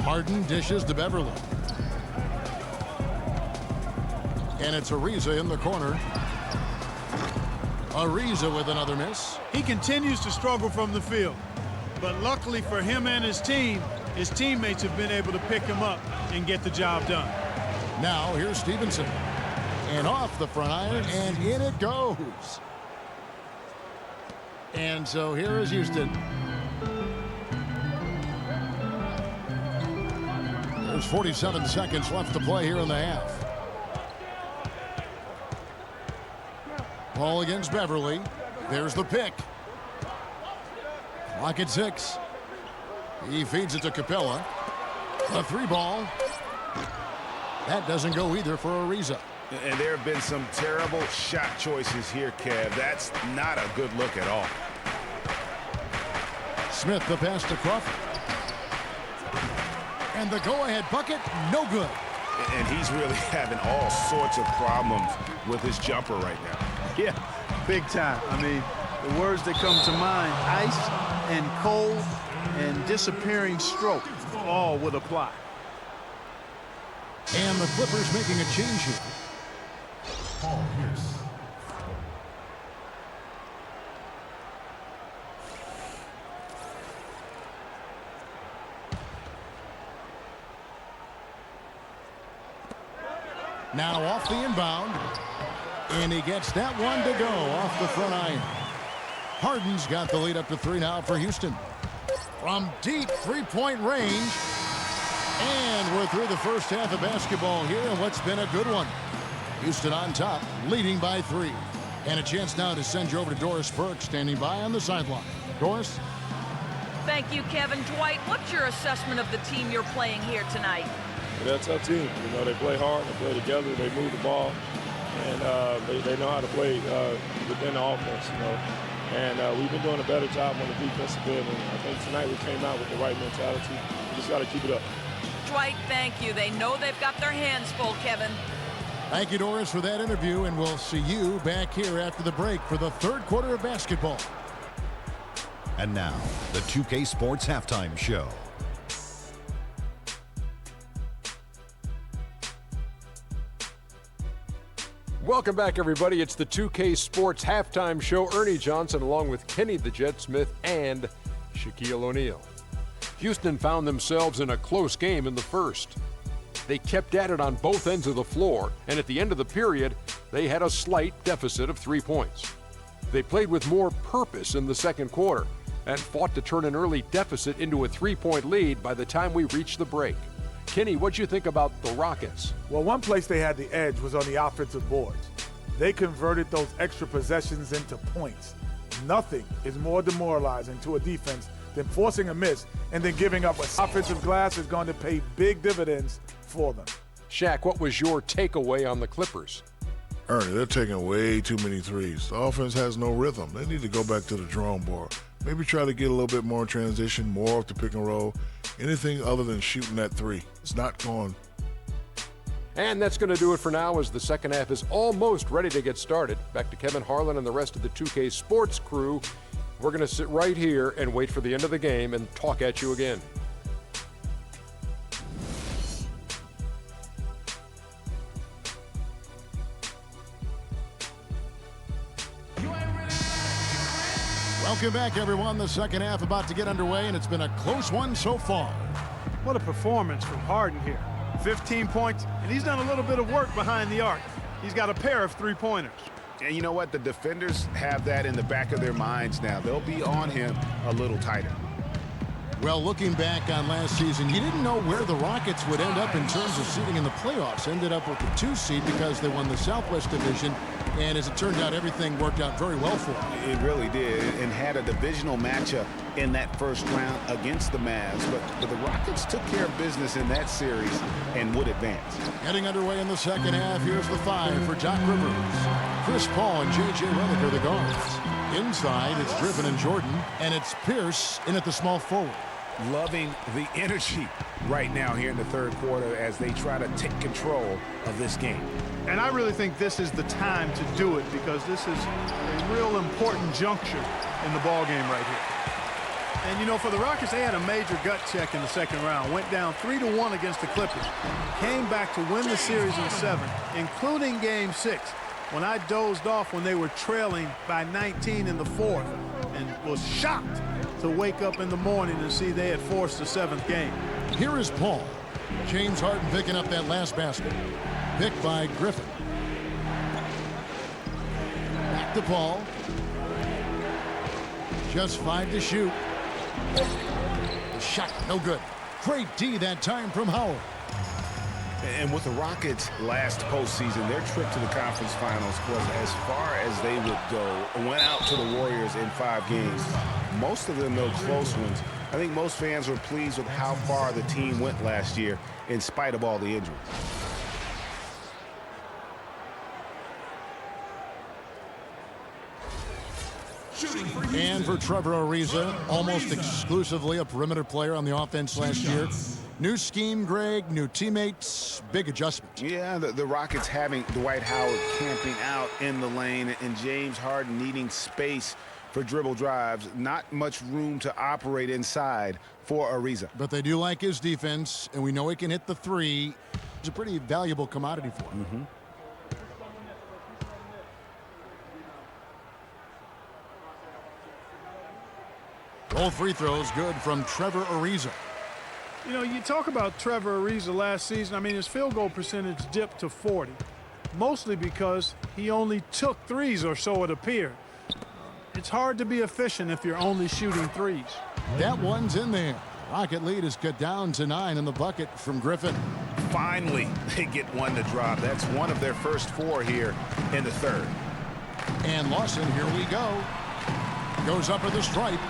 Harden dishes to Beverley. And it's Ariza in the corner. Ariza with another miss. He continues to struggle from the field. But luckily for him and his team, his teammates have been able to pick him up and get the job done. Now here's Stevenson. And off the front iron, and in it goes. And so here is Houston. There's 47 seconds left to play here in the half. Ball against Beverly. There's the pick. Clock at 6. He feeds it to Capella. A 3-ball. That doesn't go either for Ariza. And there have been some terrible shot choices here, Kev. That's not a good look at all. Smith the pass to Crawford. And the go-ahead bucket, no good. And he's really having all sorts of problems with his jumper right now. Yeah, big time. I mean, the words that come to mind, ice and cold and disappearing stroke, all would apply. And the Clippers making a change here. Paul Pierce. Now off the inbound. And he gets that one to go off the front iron. Harden's got the lead up to 3 now for Houston. From deep three-point range. And we're through the first half of basketball here in what's been a good one. Houston on top, leading by 3. And a chance now to send you over to Doris Burke, standing by on the sideline. Doris? Thank you, Kevin. Dwight, what's your assessment of the team you're playing here tonight? They're a tough team. You know, they play hard, they play together, they move the ball, and they know how to play within the offense, you know. And we've been doing a better job on the defensive end, and I think tonight we came out with the right mentality. We just got to keep it up. Dwight, thank you. They know they've got their hands full, Kevin. Thank you, Doris, for that interview, and we'll see you back here after the break for the third quarter of basketball. And now, the 2K Sports Halftime Show. Welcome back, everybody. It's the 2K Sports Halftime Show. Ernie Johnson along with Kenny the Jet Smith and Shaquille O'Neal. Houston found themselves in a close game in the first. They kept at it on both ends of the floor, and at the end of the period, they had a slight deficit of 3 points. They played with more purpose in the second quarter and fought to turn an early deficit into a 3-point lead by the time we reached the break. Kenny, what'd you think about the Rockets? Well, one place they had the edge was on the offensive boards. They converted those extra possessions into points. Nothing is more demoralizing to a defense than forcing a miss and then giving up. Offensive glass is going to pay big dividends for them. Shaq, what was your takeaway on the Clippers? Ernie, they're taking way too many threes. The offense has no rhythm. They need to go back to the drawing board. Maybe try to get a little bit more in transition, more off the pick and roll. Anything other than shooting that three. It's not going. And that's going to do it for now as the second half is almost ready to get started. Back to Kevin Harlan and the rest of the 2K Sports crew. We're going to sit right here and wait for the end of the game and talk at you again. Welcome back, everyone. The second half about to get underway, and it's been a close one so far. What a performance from Harden here. 15 points, and he's done a little bit of work behind the arc. He's got a pair of three-pointers. And you know what? The defenders have that in the back of their minds now. They'll be on him a little tighter. Well, looking back on last season, you didn't know where the Rockets would end up in terms of seeding in the playoffs. Ended up with the 2 seed because they won the Southwest Division. And as it turned out, everything worked out very well for them. It really did, and had a divisional matchup in that first round against the Mavs. But the Rockets took care of business in that series and would advance. Getting underway in the second half, here's the 5 for Doc Rivers. Chris Paul and J.J. Redick are the guards. Inside, it's Griffin and Jordan, and it's Pierce in at the small forward. Loving the energy right now here in the third quarter as they try to take control of this game. And I really think this is the time to do it because this is a real important juncture in the ball game right here. And, you know, for the Rockets, they had a major gut check in the second round. Went down 3-1 against the Clippers. Came back to win the series in 7, including Game 6, when I dozed off when they were trailing by 19 in the fourth and was shocked to wake up in the morning and see they had forced the 7th game. Here is Paul. James Harden picking up that last basket. Picked by Griffin. Back to Paul. Just 5 to shoot. The shot, no good. Great D that time from Howard. And with the Rockets' last postseason, their trip to the conference finals was as far as they would go. Went out to the Warriors in 5 games. Most of them, though, close ones. I think most fans were pleased with how far the team went last year in spite of all the injuries. And for Trevor Ariza, almost exclusively a perimeter player on the offense last year. New scheme, Greg, new teammates, big adjustment. Yeah, the Rockets having Dwight Howard camping out in the lane and James Harden needing space for dribble drives. Not much room to operate inside for Ariza. But they do like his defense, and we know he can hit the 3. It's a pretty valuable commodity for him. All free throws good from Trevor Ariza. You know, you talk about Trevor Ariza last season. I mean, his field goal percentage dipped to 40, mostly because he only took threes, or so it appeared. It's hard to be efficient if you're only shooting threes. That one's in there. Rocket lead is cut down to 9 in the bucket from Griffin. Finally, they get one to drop. That's one of their first 4 here in the third. And Lawson, here we go. Goes up at the stripe.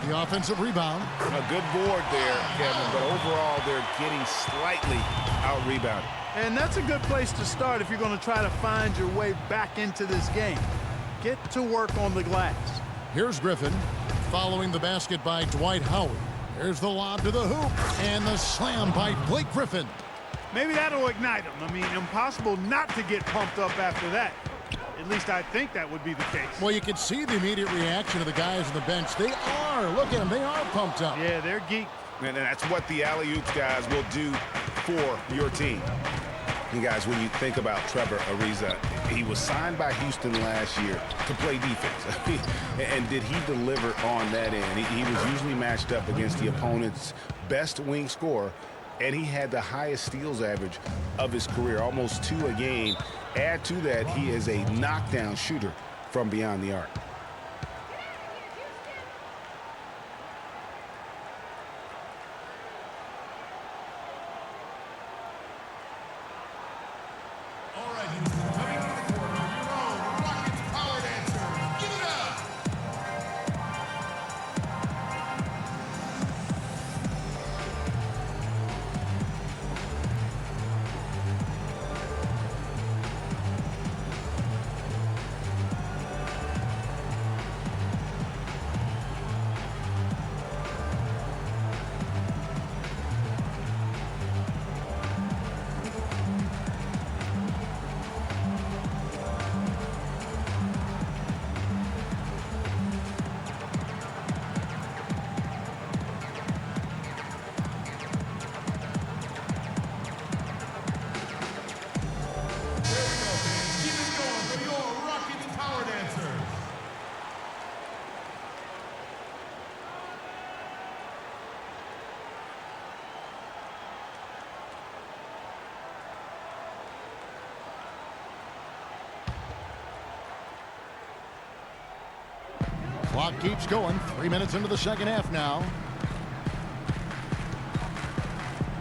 The offensive rebound. A good board there, Kevin, but overall they're getting slightly out-rebounded. And that's a good place to start if you're going to try to find your way back into this game. Get to work on the glass. Here's Griffin following the basket by Dwight Howard. There's the lob to the hoop and the slam by Blake Griffin. Maybe that'll ignite him. I mean, impossible not to get pumped up after that. At least I think that would be the case. Well, you can see the immediate reaction of the guys on the bench. They are. Look at them. They are pumped up. Yeah, they're geeked. And that's what the alley-oops guys will do for your team. And guys, when you think about Trevor Ariza, he was signed by Houston last year to play defense. And did he deliver on that end? He was usually matched up against the opponent's best wing scorer, and he had the highest steals average of his career, almost 2 a game. Add to that, he is a knockdown shooter from beyond the arc. Clock keeps going. 3 minutes into the second half now.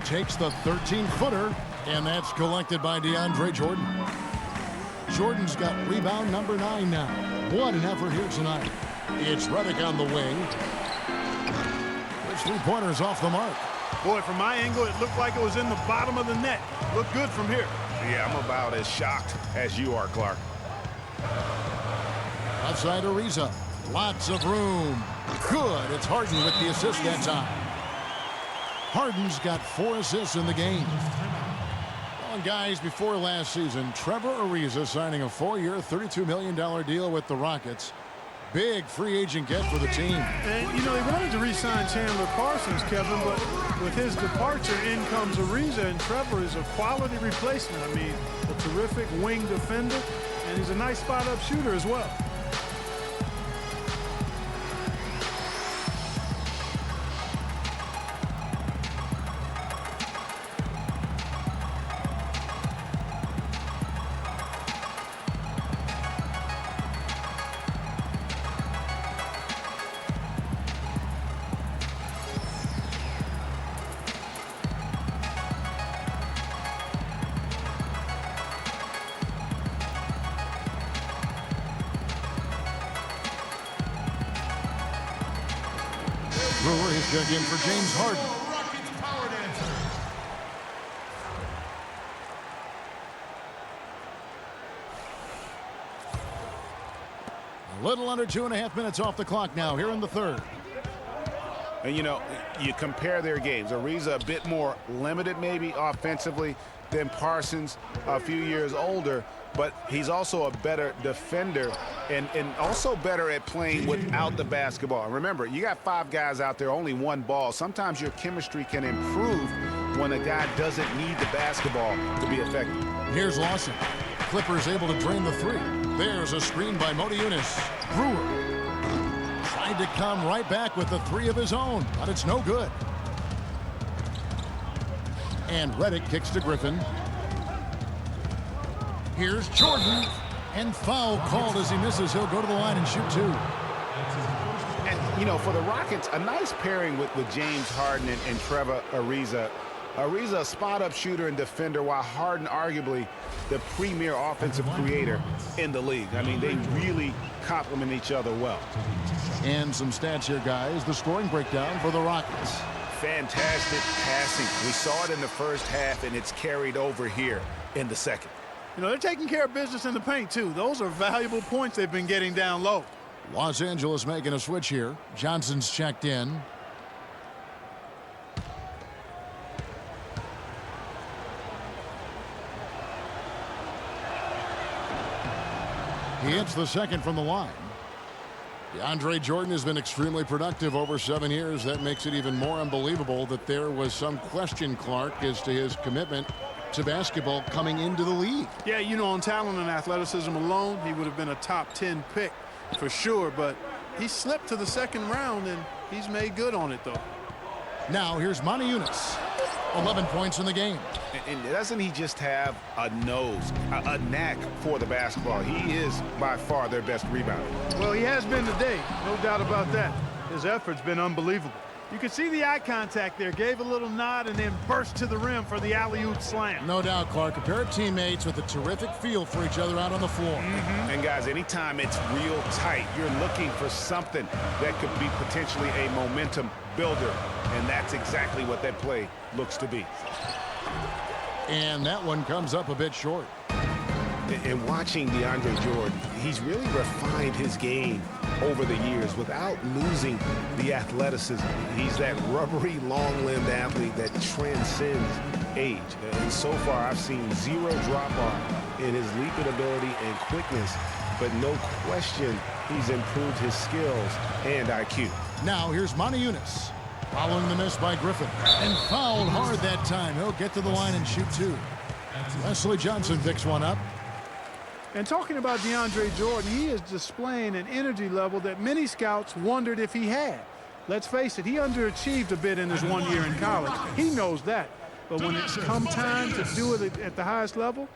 Takes the 13-footer, and that's collected by DeAndre Jordan. Jordan's got rebound number 9 now. What an effort here tonight. It's Redick on the wing. His 3-pointer's off the mark. Boy, from my angle, it looked like it was in the bottom of the net. Looked good from here. Yeah, I'm about as shocked as you are, Clark. Outside Ariza. Lots of room. Good. It's Harden with the assist that time. Harden's got 4 assists in the game. Well, and guys, before last season, Trevor Ariza signing a 4-year, $32 million deal with the Rockets. Big free agent get for the team. And, you know, he wanted to re-sign Chandler Parsons, Kevin, but with his departure, in comes Ariza, and Trevor is a quality replacement. I mean, a terrific wing defender, and he's a nice spot-up shooter as well. Brewers check in for James Harden. A little under 2.5 minutes off the clock now here in the third. And, you know, you compare their games. Ariza a bit more limited maybe offensively than Parsons, a few years older, but he's also a better defender and also better at playing without the basketball. Remember, you got 5 guys out there, only 1 ball. Sometimes your chemistry can improve when a guy doesn't need the basketball to be effective. Here's Lawson. Clippers able to drain the 3. There's a screen by Motiejunas. Brewer tried to come right back with the 3 of his own, but it's no good. And Redick kicks to Griffin. Here's Jordan. And foul called as he misses. He'll go to the line and shoot 2. And, you know, for the Rockets, a nice pairing with James Harden and Trevor Ariza. Ariza, a spot-up shooter and defender, while Harden arguably the premier offensive creator in the league. I mean, they really complement each other well. And some stats here, guys. The scoring breakdown for the Rockets. Fantastic passing. We saw it in the first half, and it's carried over here in the second. You know, they're taking care of business in the paint, too. Those are valuable points they've been getting down low. Los Angeles making a switch here. Johnson's checked in. He hits the second from the line. DeAndre Jordan has been extremely productive over 7 years. That makes it even more unbelievable that there was some question, Clark, as to his commitment to basketball coming into the league. Yeah, you know, on talent and athleticism alone, he would have been a top 10 pick for sure, but he slipped to the second round, and he's made good on it, though. Now here's Motiejunas. 11 points in the game. And doesn't he just have a nose, a knack for the basketball? He is by far their best rebounder. Well, he has been today, no doubt about that. His effort's been unbelievable. You can see the eye contact there, gave a little nod and then burst to the rim for the alley-oop slam. No doubt, Clark. A pair of teammates with a terrific feel for each other out on the floor. And guys, anytime it's real tight, you're looking for something that could be potentially a momentum builder, and that's exactly what that play looks to be. And that one comes up a bit short. And watching DeAndre Jordan, he's really refined his game over the years without losing the athleticism. He's that rubbery, long-limbed athlete that transcends age. And so far, I've seen 0 drop-off in his leaping ability and quickness, but no question he's improved his skills and IQ. Now here's Motiejunas. Following the miss by Griffin. And fouled hard that time. He'll get to the line and shoot 2. Wesley Johnson picks one up. And talking about DeAndre Jordan, he is displaying an energy level that many scouts wondered if he had. Let's face it, he underachieved a bit in his 1 year in college. He knows that. But when it's come time to do it at the highest level,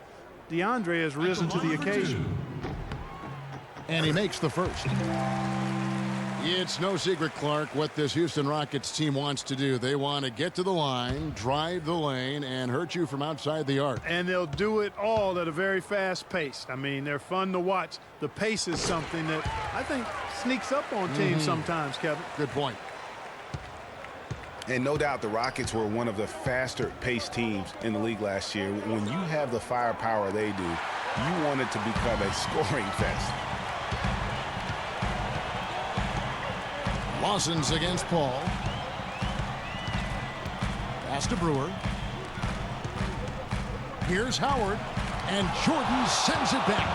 DeAndre has risen to the occasion. And he makes the first. It's no secret, Clark, what this Houston Rockets team wants to do. They want to get to the line, drive the lane, and hurt you from outside the arc. And they'll do it all at a very fast pace. I mean, they're fun to watch. The pace is something that I think sneaks up on teams sometimes, Kevin. Good point. And no doubt the Rockets were one of the faster-paced teams in the league last year. When you have the firepower they do, you want it to become a scoring fest. Lawson's against Paul. Pass to Brewer. Here's Howard. And Jordan sends it back.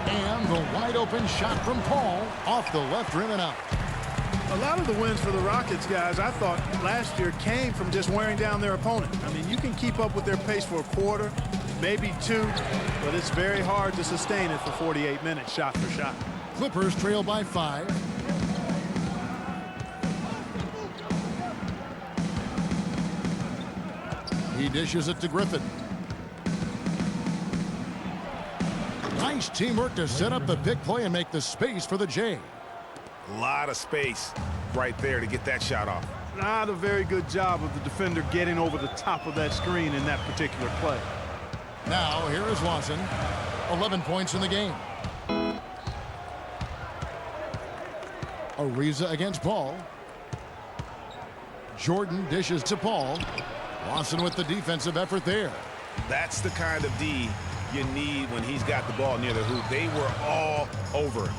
And the wide open shot from Paul off the left rim and out. A lot of the wins for the Rockets, guys, I thought last year came from just wearing down their opponent. I mean, you can keep up with their pace for a quarter, maybe 2, but it's very hard to sustain it for 48 minutes shot for shot. Clippers trail by 5. He dishes it to Griffin. Nice teamwork to set up the big play and make the space for the J. A lot of space right there to get that shot off. Not a very good job of the defender getting over the top of that screen in that particular play. Now here is Lawson. 11 points in the game. Ariza against Paul. Jordan dishes to Paul. Lawson with the defensive effort there. That's the kind of D you need when he's got the ball near the hoop. They were all over him.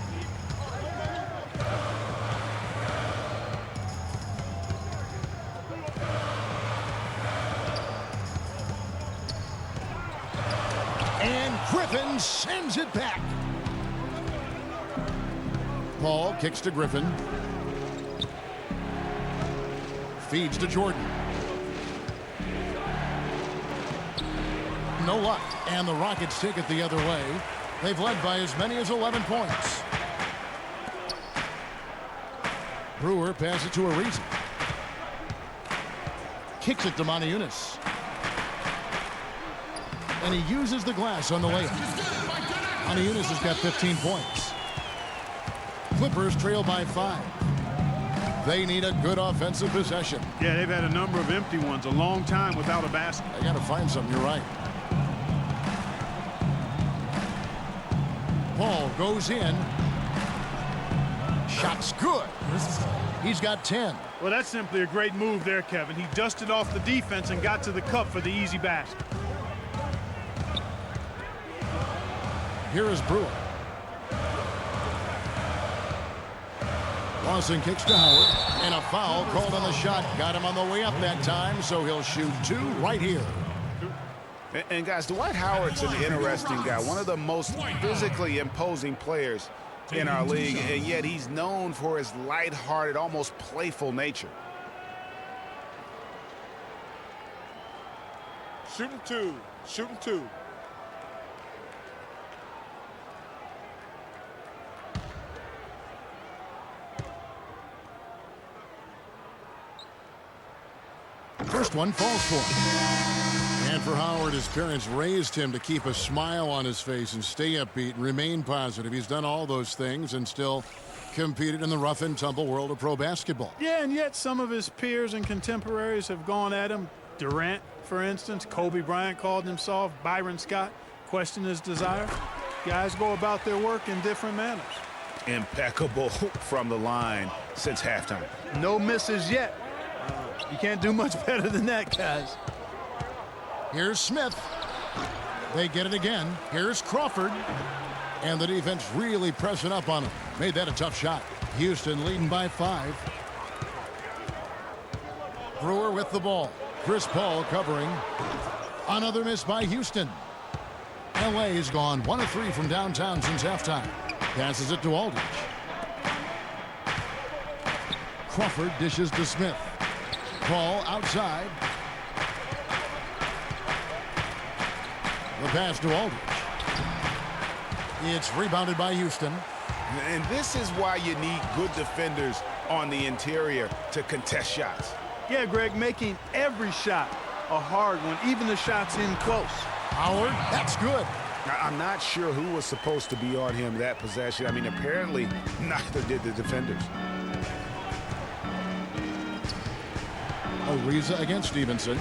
And Griffin sends it back. Paul kicks to Griffin. Feeds to Jordan. No luck. And the Rockets take it the other way. They've led by as many as 11 points. Brewer passes it to Ariza. Kicks it to Moniunas. And he uses the glass on the layup. Moniunas has got 15 points. Clippers trail by 5. They need a good offensive possession. Yeah, they've had a number of empty ones, a long time without a basket. I got to find something. You're right. Paul goes in. Shot's good. He's got 10. Well, that's simply a great move there, Kevin. He dusted off the defense and got to the cup for the easy basket. Here is Brewer. Lawson kicks to Howard, and a foul called on the shot. Got him on the way up that time, so he'll shoot 2 right here. And guys, Dwight Howard's an interesting guy, one of the most physically imposing players in our league, and yet he's known for his lighthearted, almost playful nature. Shooting 2. Shooting 2. First one falls for him. And for Howard, his parents raised him to keep a smile on his face and stay upbeat and remain positive. He's done all those things and still competed in the rough and tumble world of pro basketball. Yeah, and yet some of his peers and contemporaries have gone at him. Durant, for instance, Kobe Bryant called him soft. Byron Scott questioned his desire. Guys go about their work in different manners. Impeccable from the line since halftime. No misses yet. You can't do much better than that, guys. Here's Smith. They get it again. Here's Crawford. And the defense really pressing up on him. Made that a tough shot. Houston leading by 5. Brewer with the ball. Chris Paul covering. Another miss by Houston. LA's gone 1 of 3 from downtown since halftime. Passes it to Aldridge. Crawford dishes to Smith. Paul outside. The pass to Aldridge. It's rebounded by Houston. And this is why you need good defenders on the interior to contest shots. Yeah, Greg, making every shot a hard one, even the shots in close. Howard, that's good. I'm not sure who was supposed to be on him that possession. I mean, apparently neither did the defenders. Ariza against Stevenson.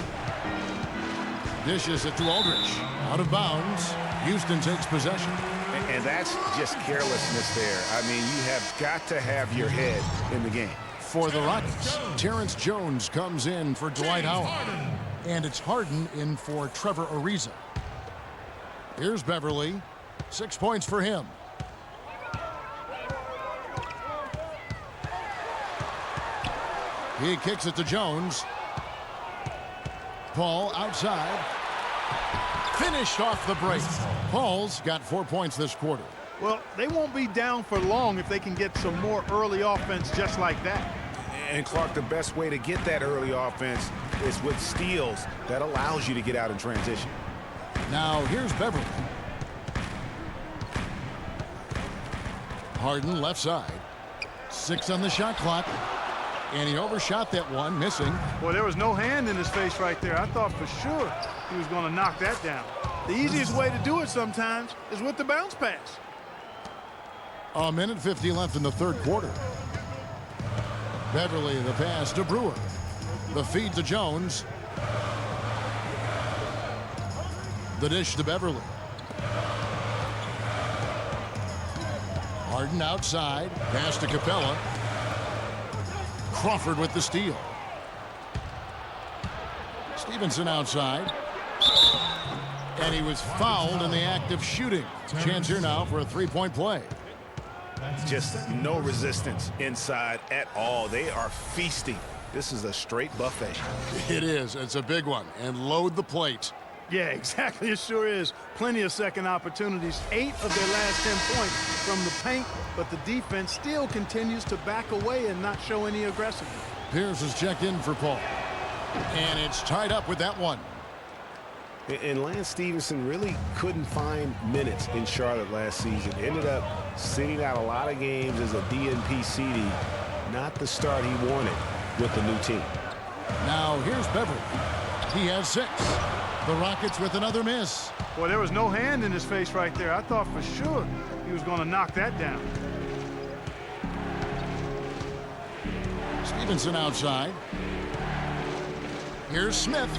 Dishes it to Aldridge. Out of bounds. Houston takes possession. And that's just carelessness there. I mean, you have got to have your head in the game. For the Rockets, Terrence Jones comes in for Dwight Howard. And it's Harden in for Trevor Ariza. Here's Beverly. 6 points for him. He kicks it to Jones. Paul outside. Finished off the break. Paul's got 4 points this quarter. Well, they won't be down for long if they can get some more early offense just like that. And Clark, the best way to get that early offense is with steals that allows you to get out in transition. Now here's Beverly. Harden left side. 6 on the shot clock. And he overshot that one, missing. Well, there was no hand in his face right there. I thought for sure he was going to knock that down. The easiest way to do it sometimes is with the bounce pass. A minute 50 left in the third quarter. Beverly, the pass to Brewer. The feed to Jones. The dish to Beverly. Harden outside. Pass to Capella. Crawford with the steal. Stevenson outside. And he was fouled in the act of shooting. Chance here now for a three-point play. Just no resistance inside at all. They are feasting. This is a straight buffet. It is. It's a big one. And load the plate. Yeah, exactly. It sure is. Plenty of second opportunities. 8 of their last 10 points from the paint, but the defense still continues to back away and not show any aggressiveness. Pierce is checked in for Paul. And it's tied up with that one. And Lance Stevenson really couldn't find minutes in Charlotte last season. Ended up sitting out a lot of games as a DNP CD. Not the start he wanted with the new team. Now here's Beverly. He has 6. The Rockets with another miss. Boy, there was no hand in his face right there. I thought for sure he was going to knock that down. Stevenson outside. Here's Smith.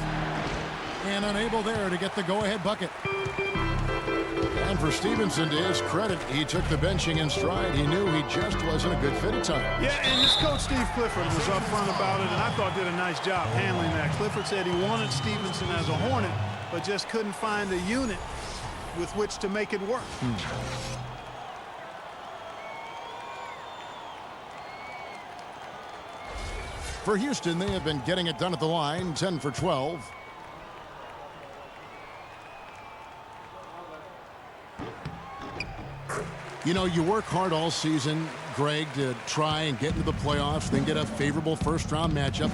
And unable there to get the go-ahead bucket. And for Stevenson, to his credit, he took the benching in stride. He knew he just wasn't a good fit at times. Yeah, and his coach, Steve Clifford, was upfront about it, and I thought did a nice job handling that. Clifford said he wanted Stevenson as a Hornet, but just couldn't find a unit with which to make it work. For Houston, they have been getting it done at the line, 10 for 12. You know, you work hard all season, Greg, to try and get into the playoffs, then get a favorable first-round matchup.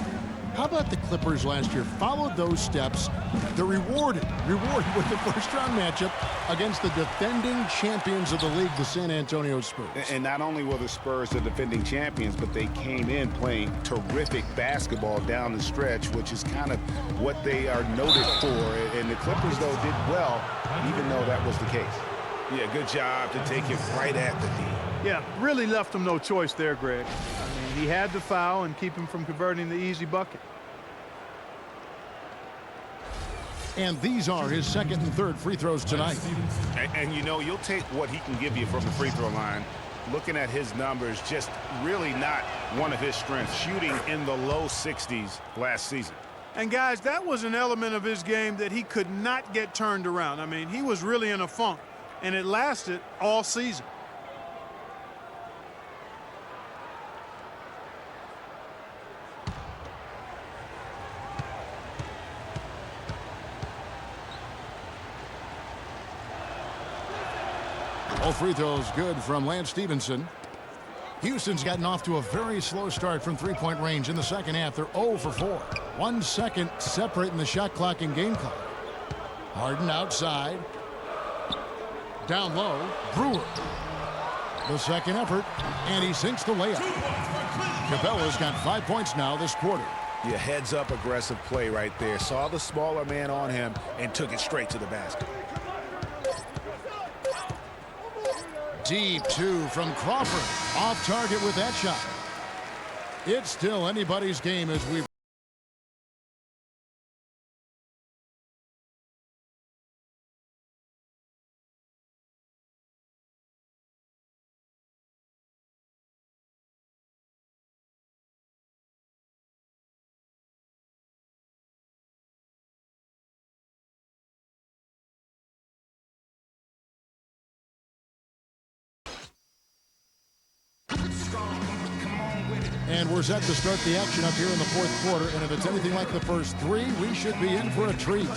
How about the Clippers last year? Followed those steps. They're rewarded with the first-round matchup against the defending champions of the league, the San Antonio Spurs. And not only were the Spurs the defending champions, but they came in playing terrific basketball down the stretch, which is kind of what they are noted for. And the Clippers, though, did well, even though that was the case. Yeah, good job to take it right at the D. Yeah, really left him no choice there, Greg. I mean, he had to foul and keep him from converting the easy bucket. And these are his second and third free throws tonight. And you know, you'll take what he can give you from the free throw line. Looking at his numbers, just really not one of his strengths. Shooting in the low 60s last season. And, guys, that was an element of his game that he could not get turned around. I mean, he was really in a funk, and it lasted all season. All free throws good from Lance Stevenson. Houston's gotten off to a very slow start from three-point range in the second half. They're 0 for 4. 1 second separating the shot clock and game clock. Harden outside. Down low, Brewer. The second effort, and he sinks the layup. Cabela's got 5 points now this quarter. Yeah, heads-up aggressive play right there. Saw the smaller man on him and took it straight to the basket. Deep 2 from Crawford. Off target with that shot. It's still anybody's game as we And we're set to start the action up here in the fourth quarter. And if it's anything like the first 3, we should be in for a treat.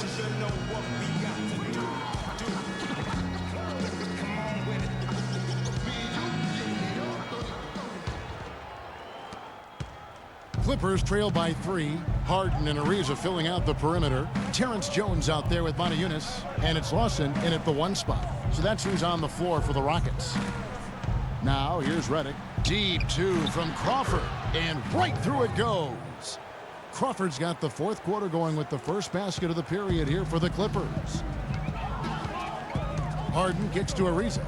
Clippers trail by 3. Harden and Ariza filling out the perimeter. Terrence Jones out there with Motiejunas. And it's Lawson in at the 1 spot. So that's who's on the floor for the Rockets. Now here's Redick. Deep 2 from Crawford. And right through it goes. Crawford's got the fourth quarter going with the first basket of the period here for the Clippers. Harden kicks to Ariza.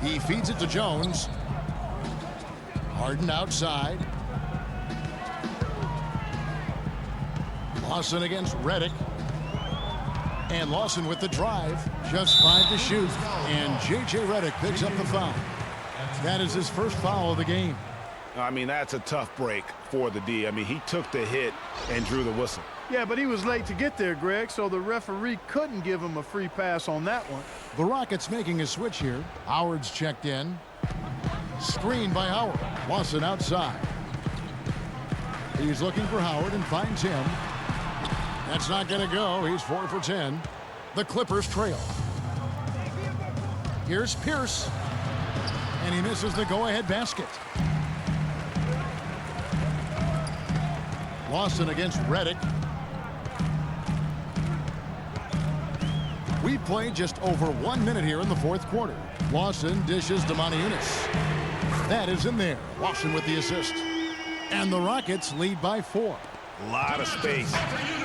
He feeds it to Jones. Harden outside. Lawson against Redick. And Lawson with the drive. Just 5 to shoot. And J.J. Redick picks up the foul. That is his first foul of the game. I mean, that's a tough break for the D. I mean, he took the hit and drew the whistle. Yeah, but he was late to get there, Greg, so the referee couldn't give him a free pass on that one. The Rockets making a switch here. Howard's checked in. Screen by Howard. Lawson outside. He's looking for Howard and finds him. That's not going to go. He's 4 for 10. The Clippers trail. Here's Pierce. And he misses the go-ahead basket. Lawson against Redick. We played just over 1 minute here in the fourth quarter. Lawson dishes to Moniunas. That is in there. Lawson with the assist. And the Rockets lead by 4. A lot of space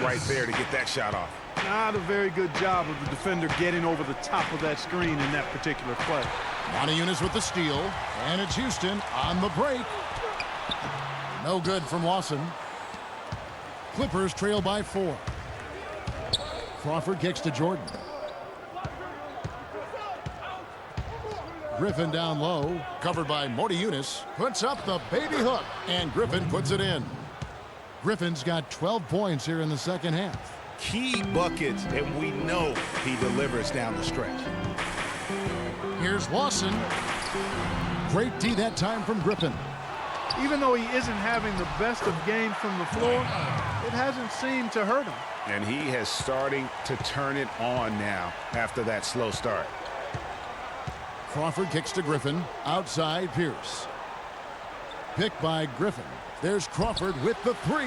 right there to get that shot off. Not a very good job of the defender getting over the top of that screen in that particular play. Moniunas with the steal. And it's Houston on the break. No good from Lawson. Clippers trail by 4. Crawford kicks to Jordan. Griffin down low, covered by Moniunas, puts up the baby hook, and Griffin puts it in. Griffin's got 12 points here in the second half. Key buckets, and we know he delivers down the stretch. Here's Lawson. Great D that time from Griffin. Even though he isn't having the best of games from the floor, it hasn't seemed to hurt him. And he has starting to turn it on now after that slow start. Crawford kicks to Griffin. Outside Pierce. Picked by Griffin. There's Crawford with the 3.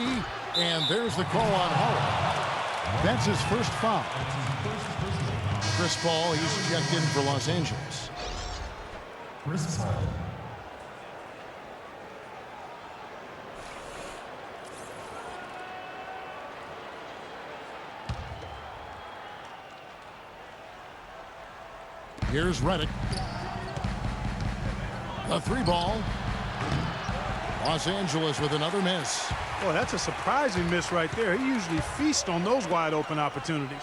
And there's the call on Howard. That's his first foul. Chris Paul, he's checked in for Los Angeles. Chris Paul. Here's Redick. The 3 ball. Los Angeles with another miss. Boy, that's a surprising miss right there. He usually feasts on those wide open opportunities.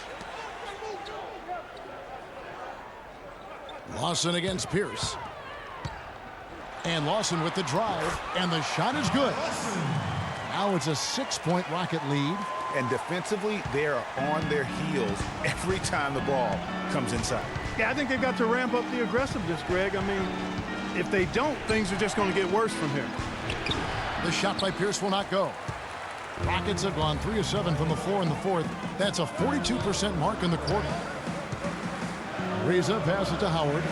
Lawson against Pierce. And Lawson with the drive. And the shot is good. Now it's a 6-point Rocket lead. And defensively, they are on their heels every time the ball comes inside. Yeah, I think they've got to ramp up the aggressiveness, Greg. I mean, if they don't, things are just going to get worse from here. The shot by Pierce will not go. Rockets have gone 3 of 7 from the floor in the fourth. That's a 42% mark in the quarter. Reza passes to Howard.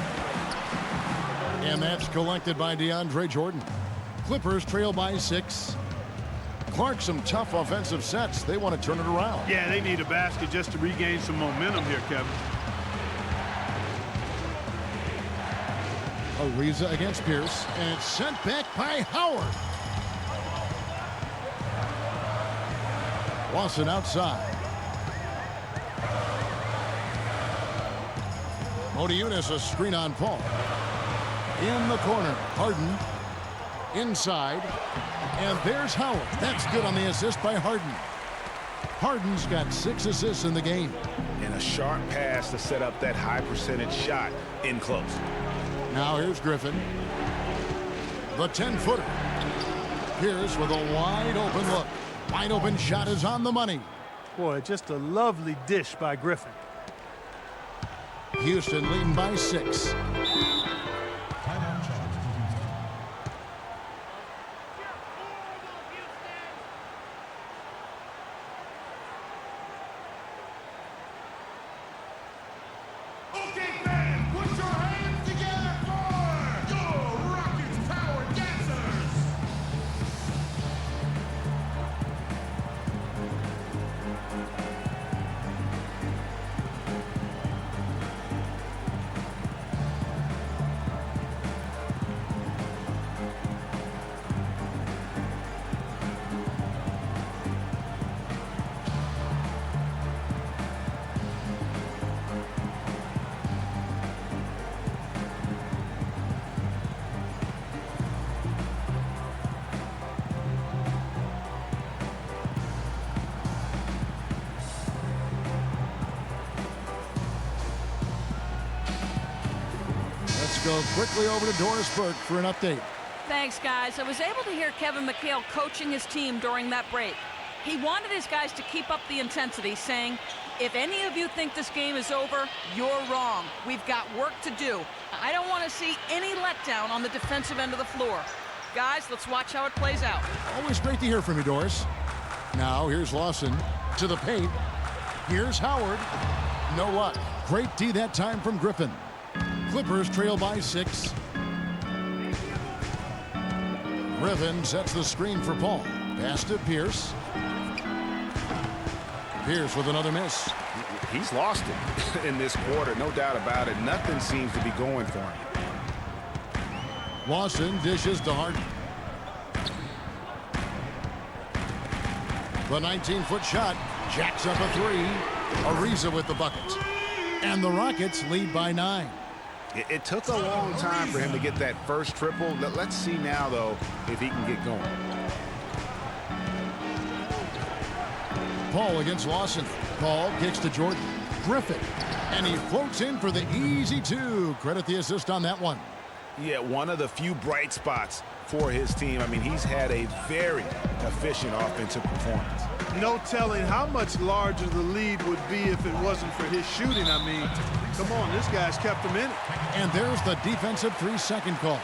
And that's collected by DeAndre Jordan. Clippers trail by 6. Clark, some tough offensive sets. They want to turn it around. Yeah, they need a basket just to regain some momentum here, Kevin. Ariza against Pierce, and it's sent back by Howard. Lawson outside. Moniunas a screen on Paul. In the corner, Harden. Inside, and there's Howard. That's good on the assist by Harden. Harden's got 6 assists in the game. And a sharp pass to set up that high percentage shot in close. Now here's Griffin. The 10-footer. Pierce with a wide open look. Wide open shot is on the money. Boy, just a lovely dish by Griffin. Houston leading by 6. Go quickly over to Doris Burke for an update. Thanks, guys. I was able to hear Kevin McHale coaching his team during that break. He wanted his guys to keep up the intensity, saying, if any of you think this game is over, you're wrong. We've got work to do. I don't want to see any letdown on the defensive end of the floor. Guys, let's watch how it plays out. Always great to hear from you, Doris. Now, here's Lawson to the paint. Here's Howard. No luck. Great D that time from Griffin. Clippers trail by 6. Griffin sets the screen for Paul. Pass to Pierce. Pierce with another miss. He's lost it in this quarter, no doubt about it. Nothing seems to be going for him. Lawson dishes to Harden. The 19-foot shot jacks up a 3. Ariza with the bucket. And the Rockets lead by 9. It took a long time for him to get that first triple. Let's see now, though, if he can get going. Paul against Lawson. Paul kicks to Jordan. Griffin. And he floats in for the easy 2. Credit the assist on that one. Yeah, one of the few bright spots for his team. I mean, he's had a very efficient offensive performance. No telling how much larger the lead would be if it wasn't for his shooting. I mean, come on, this guy's kept him in it. And there's the defensive 3-second call.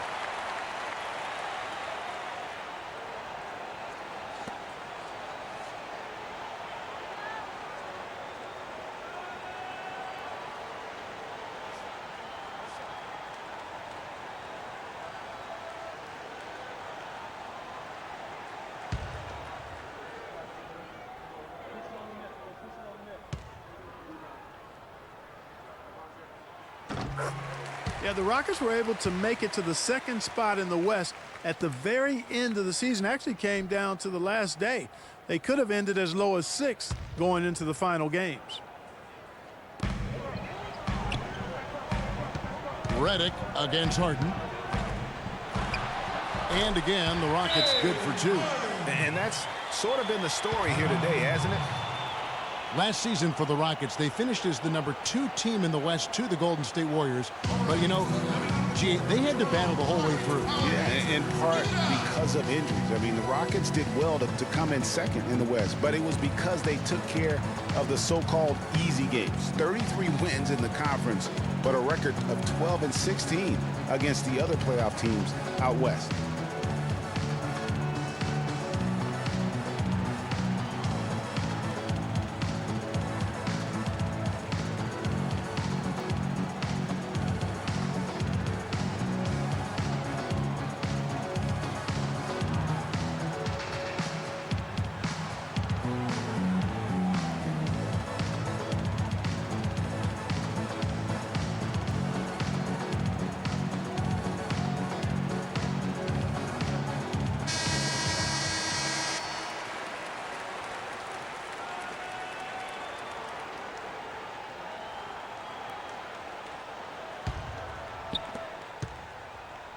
Yeah, the Rockets were able to make it to the 2nd spot in the West at the very end of the season. Actually came down to the last day. They could have ended as low as 6th going into the final games. Redick against Harden. And again, the Rockets good for 2. And that's sort of been the story here today, hasn't it? Last season for the Rockets, they finished as the number 2 team in the West to the Golden State Warriors. But, you know, gee, they had to battle the whole way through. Yeah, in part because of injuries. I mean, the Rockets did well to come in 2nd in the West, but it was because they took care of the so-called easy games. 33 wins in the conference, but a record of 12-16 against the other playoff teams out West.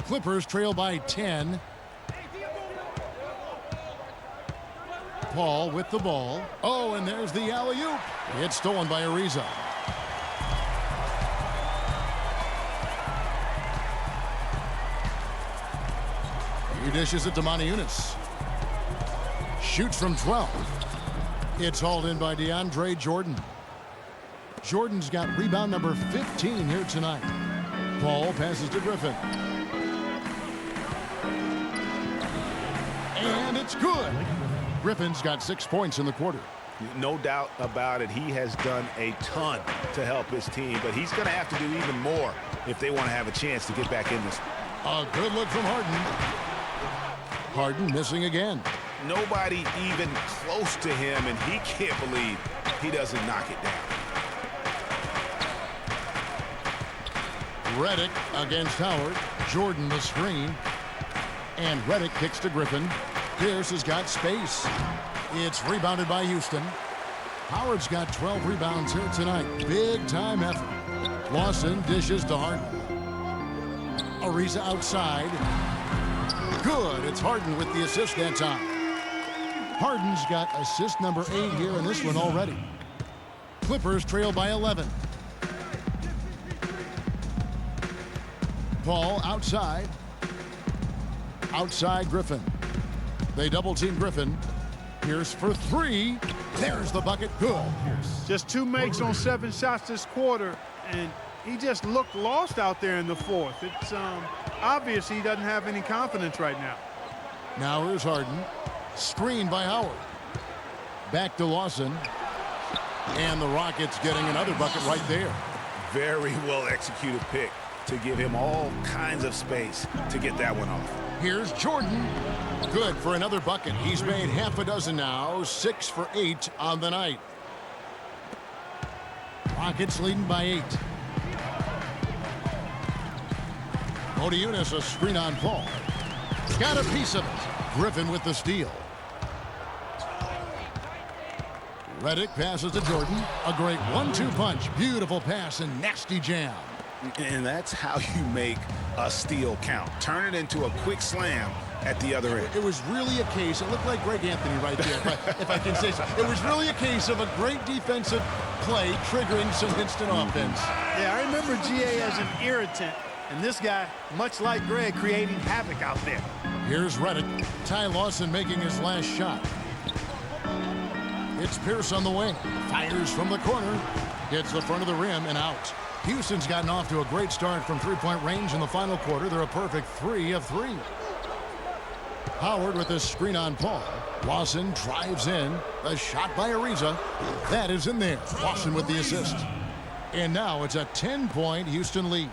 Clippers trail by 10. Paul with the ball. Oh, and there's the alley-oop. It's stolen by Ariza. He dishes it to Moniunas. Shoots from 12. It's hauled in by DeAndre Jordan. Jordan's got rebound number 15 here tonight. Paul passes to Griffin. And it's good. Griffin's got 6 points in the quarter. No doubt about it. He has done a ton to help his team, but he's going to have to do even more if they want to have a chance to get back in this. A good look from Harden. Harden missing again. Nobody even close to him, and he can't believe he doesn't knock it down. Redick against Howard. Jordan the screen. And Redick kicks to Griffin. Pierce has got space. It's rebounded by Houston. Howard's got 12 rebounds here tonight. Big time effort. Lawson dishes to Harden. Ariza outside. Good. It's Harden with the assist that time. Harden's got assist number 8 here in this one already. Clippers trail by 11. Paul outside. outside Griffin. They double team Griffin. Pierce for three. There's the bucket. Good. Just 2 makes on 7 shots this quarter, and he just looked lost out there in the fourth. It's obvious he doesn't have any confidence right now. Now here's Harden. Screened by Howard. Back to Lawson. And the Rockets getting another bucket right there. Very well executed pick to give him all kinds of space to get that one off. Here's Jordan. Good for another bucket. He's made half a dozen now. 6 for 8 on the night. Rockets leading by 8. Motiejunas a screen on Paul. Got a piece of it. Griffin with the steal. Redick passes to Jordan. A great 1-2 punch. Beautiful pass and nasty jam. And that's how you make a steal count. Turn it into a quick slam at the other end. It was really a case, it looked like Greg Anthony right there, if I can say so. It was really a case of a great defensive play triggering some instant offense. Yeah, I remember GA as an irritant, and this guy, much like Greg, creating havoc out there. Here's Redick. Ty Lawson making his last shot. It's Pierce on the wing. Fires from the corner. Hits the front of the rim and out. Houston's gotten off to a great start from three-point range in the final quarter. They're a perfect 3 of 3. Howard with a screen on Paul. Lawson drives in. A shot by Ariza. That is in there. Lawson with the assist. And now it's a 10-point Houston lead.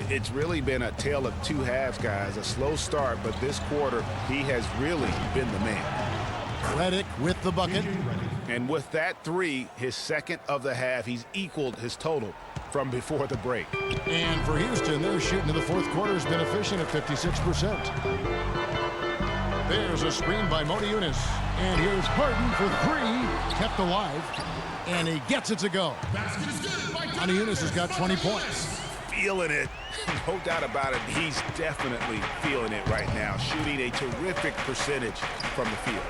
It's really been a tale of 2 halves, guys. A slow start, but this quarter, he has really been the man. Redick with the bucket. And with that 3, his second of the half, he's equaled his total from before the break. And for Houston, their shooting in the fourth quarter has been efficient at 56%. There's a screen by Motiejunas. And here's Harden for 3. Kept alive. And he gets it to go. Motiejunas has got 20 points. Feeling it. No doubt about it. He's definitely feeling it right now. Shooting a terrific percentage from the field.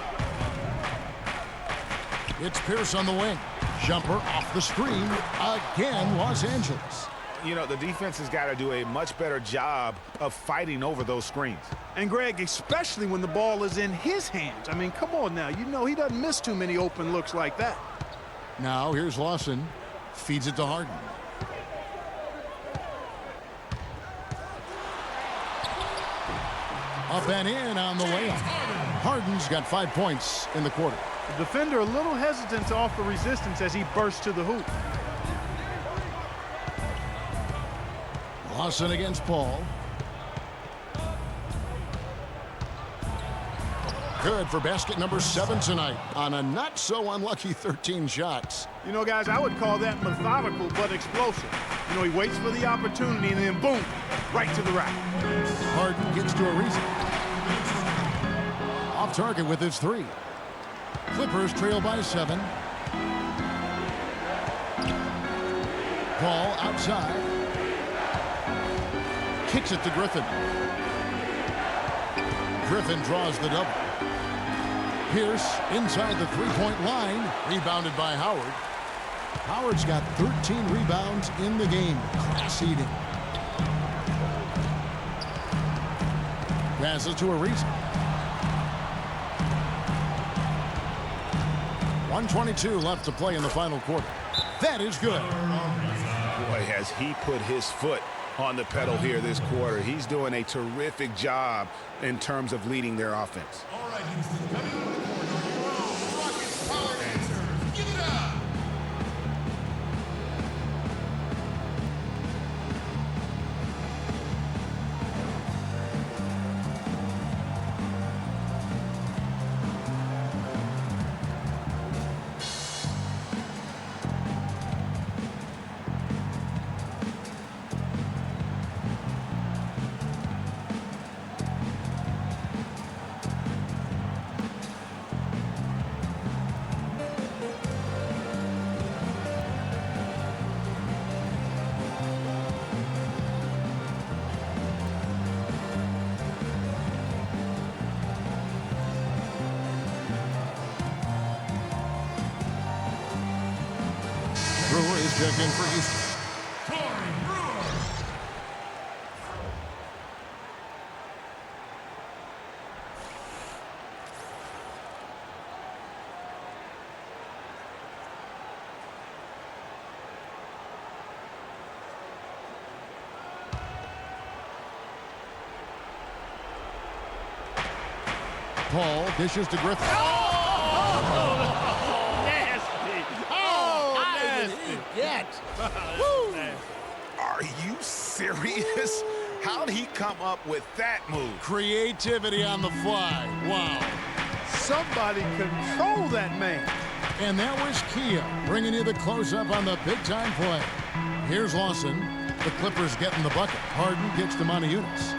It's Pierce on the wing. Jumper off the screen. Again, Los Angeles. You know, the defense has got to do a much better job of fighting over those screens. And Greg, especially when the ball is in his hands. I mean, come on now. You know he doesn't miss too many open looks like that. Now here's Lawson. Feeds it to Harden. Up and in on the layup. Harden's got 5 points in the quarter. The defender a little hesitant to offer resistance as he bursts to the hoop. Lawson against Paul. Good for basket number 7 tonight on a not so unlucky 13 shots. You know, guys, I would call that methodical but explosive. You know, he waits for the opportunity and then boom, right to the rack. Harden gets to Ariza. Off target with his 3. Clippers trail by 7. Paul outside. Kicks it to Griffin. Griffin draws the double. Pierce inside the three-point line. Rebounded by Howard. Howard's got 13 rebounds in the game. Class eating. Passes to Ariza. 1:22 left to play in the final quarter. That is good. Boy, has he put his foot on the pedal here this quarter. He's doing a terrific job in terms of leading their offense. All right, Houston, coming to the corner. Rockets power dancers. Give it up. Brewer is checked in for Houston. Paul dishes to Griffin. Nasty. Are you serious? How'd he come up with that move? Creativity on the fly. Wow. Somebody control that man. And that was Kia bringing you the close-up on the big-time play. Here's Lawson. The Clippers getting the bucket. Harden gets to Motiejunas.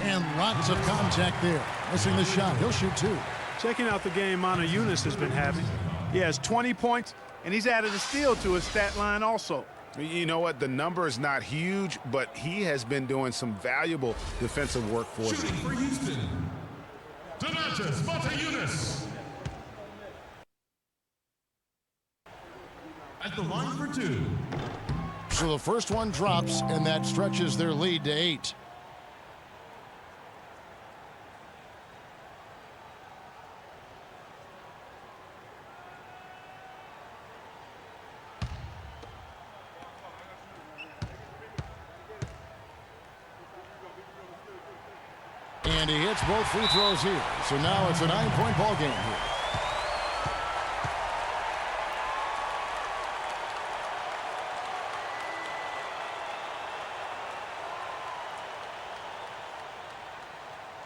And lots of contact there. Missing the shot. He'll shoot 2. Checking out the game Motiejunas has been having. He has 20 points, and he's added a steal to his stat line also. You know what? The number is not huge, but he has been doing some valuable defensive work for them. Shooting for Houston, Donatas Motiejunas. At the line for 2. So the first one drops, and that stretches their lead to 8. And he hits both free throws here. So now it's a 9-point ball game here.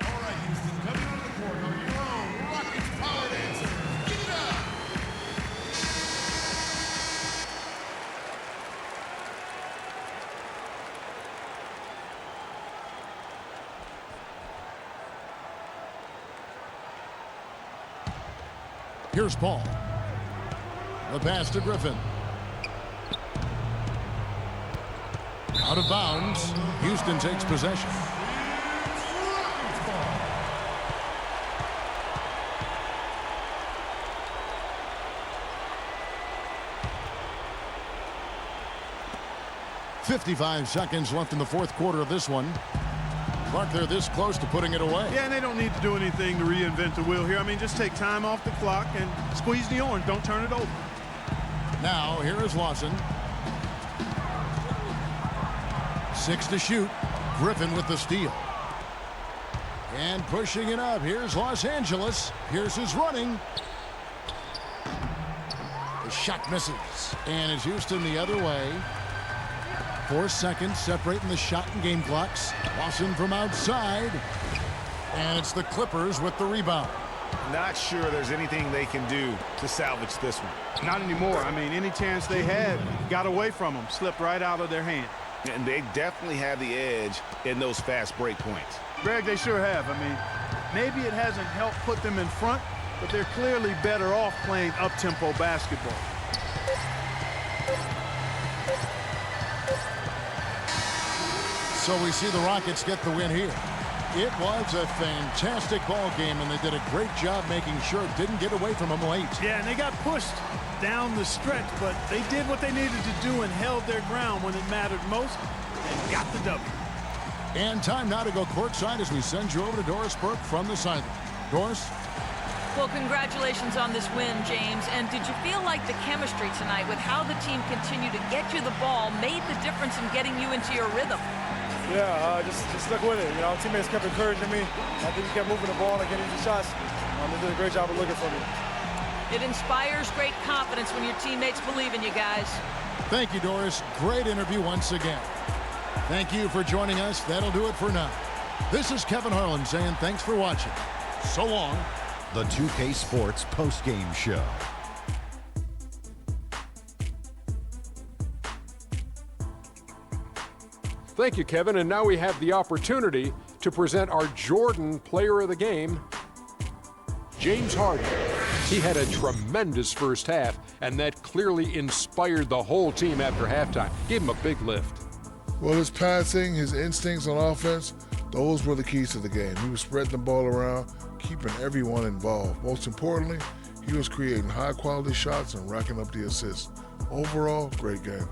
All right, Houston, coming out of the court are your own Rockets power dancers. Get it up. Here's Paul. The pass to Griffin. Out of bounds. Houston takes possession. Rockets ball. 55 seconds left in the fourth quarter of this one. Clark, they're this close to putting it away. Yeah, and they don't need to do anything to reinvent the wheel here. I mean, just take time off the clock and squeeze the orange. Don't turn it over. Now, here is Lawson. 6 to shoot. Griffin with the steal. And pushing it up. Here's Los Angeles. Pierce is running. The shot misses. And it's Houston the other way. 4 seconds separating the shot and game clocks. Lawson from outside. And it's the Clippers with the rebound. Not sure there's anything they can do to salvage this one. Not anymore. I mean, any chance they had got away from them, slipped right out of their hand. And they definitely have the edge in those fast break points. Greg, they sure have. I mean, maybe it hasn't helped put them in front, but they're clearly better off playing up-tempo basketball. So we see the Rockets get the win here. It was a fantastic ball game, and they did a great job making sure it didn't get away from them late. Yeah, and they got pushed down the stretch, but they did what they needed to do and held their ground when it mattered most and got the W. And time now to go courtside as we send you over to Doris Burke from the sideline. Doris? Well, congratulations on this win, James. And did you feel like the chemistry tonight with how the team continued to get you the ball made the difference in getting you into your rhythm? Yeah, just stuck with it. You know, teammates kept encouraging me. I think we kept moving the ball and getting the shots. They did a great job of looking for me. It inspires great confidence when your teammates believe in you guys. Thank you, Doris. Great interview once again. Thank you for joining us. That'll do it for now. This is Kevin Harlan saying thanks for watching. So long. The 2K Sports postgame show. Thank you, Kevin. And now we have the opportunity to present our Jordan Player of the Game, James Harden. He had a tremendous first half, and that clearly inspired the whole team after halftime. Gave him a big lift. Well, his passing, his instincts on offense, those were the keys to the game. He was spreading the ball around, keeping everyone involved. Most importantly, he was creating high-quality shots and racking up the assists. Overall, great game.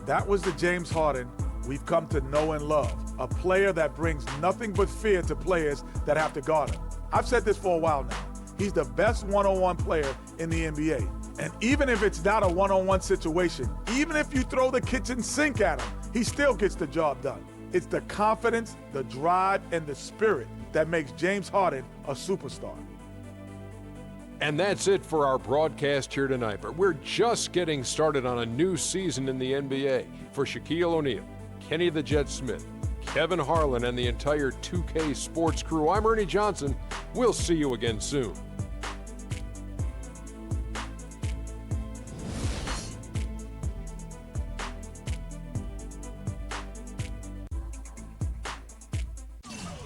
That was the James Harden we've come to know and love, a player that brings nothing but fear to players that have to guard him. I've said this for a while now. He's the best one-on-one player in the NBA. And even if it's not a one-on-one situation, even if you throw the kitchen sink at him, he still gets the job done. It's the confidence, the drive, and the spirit that makes James Harden a superstar. And that's it for our broadcast here tonight. But we're just getting started on a new season in the NBA. For Shaquille O'Neal, Kenny the Jet Smith, Kevin Harlan, and the entire 2K Sports crew, I'm Ernie Johnson. We'll see you again soon.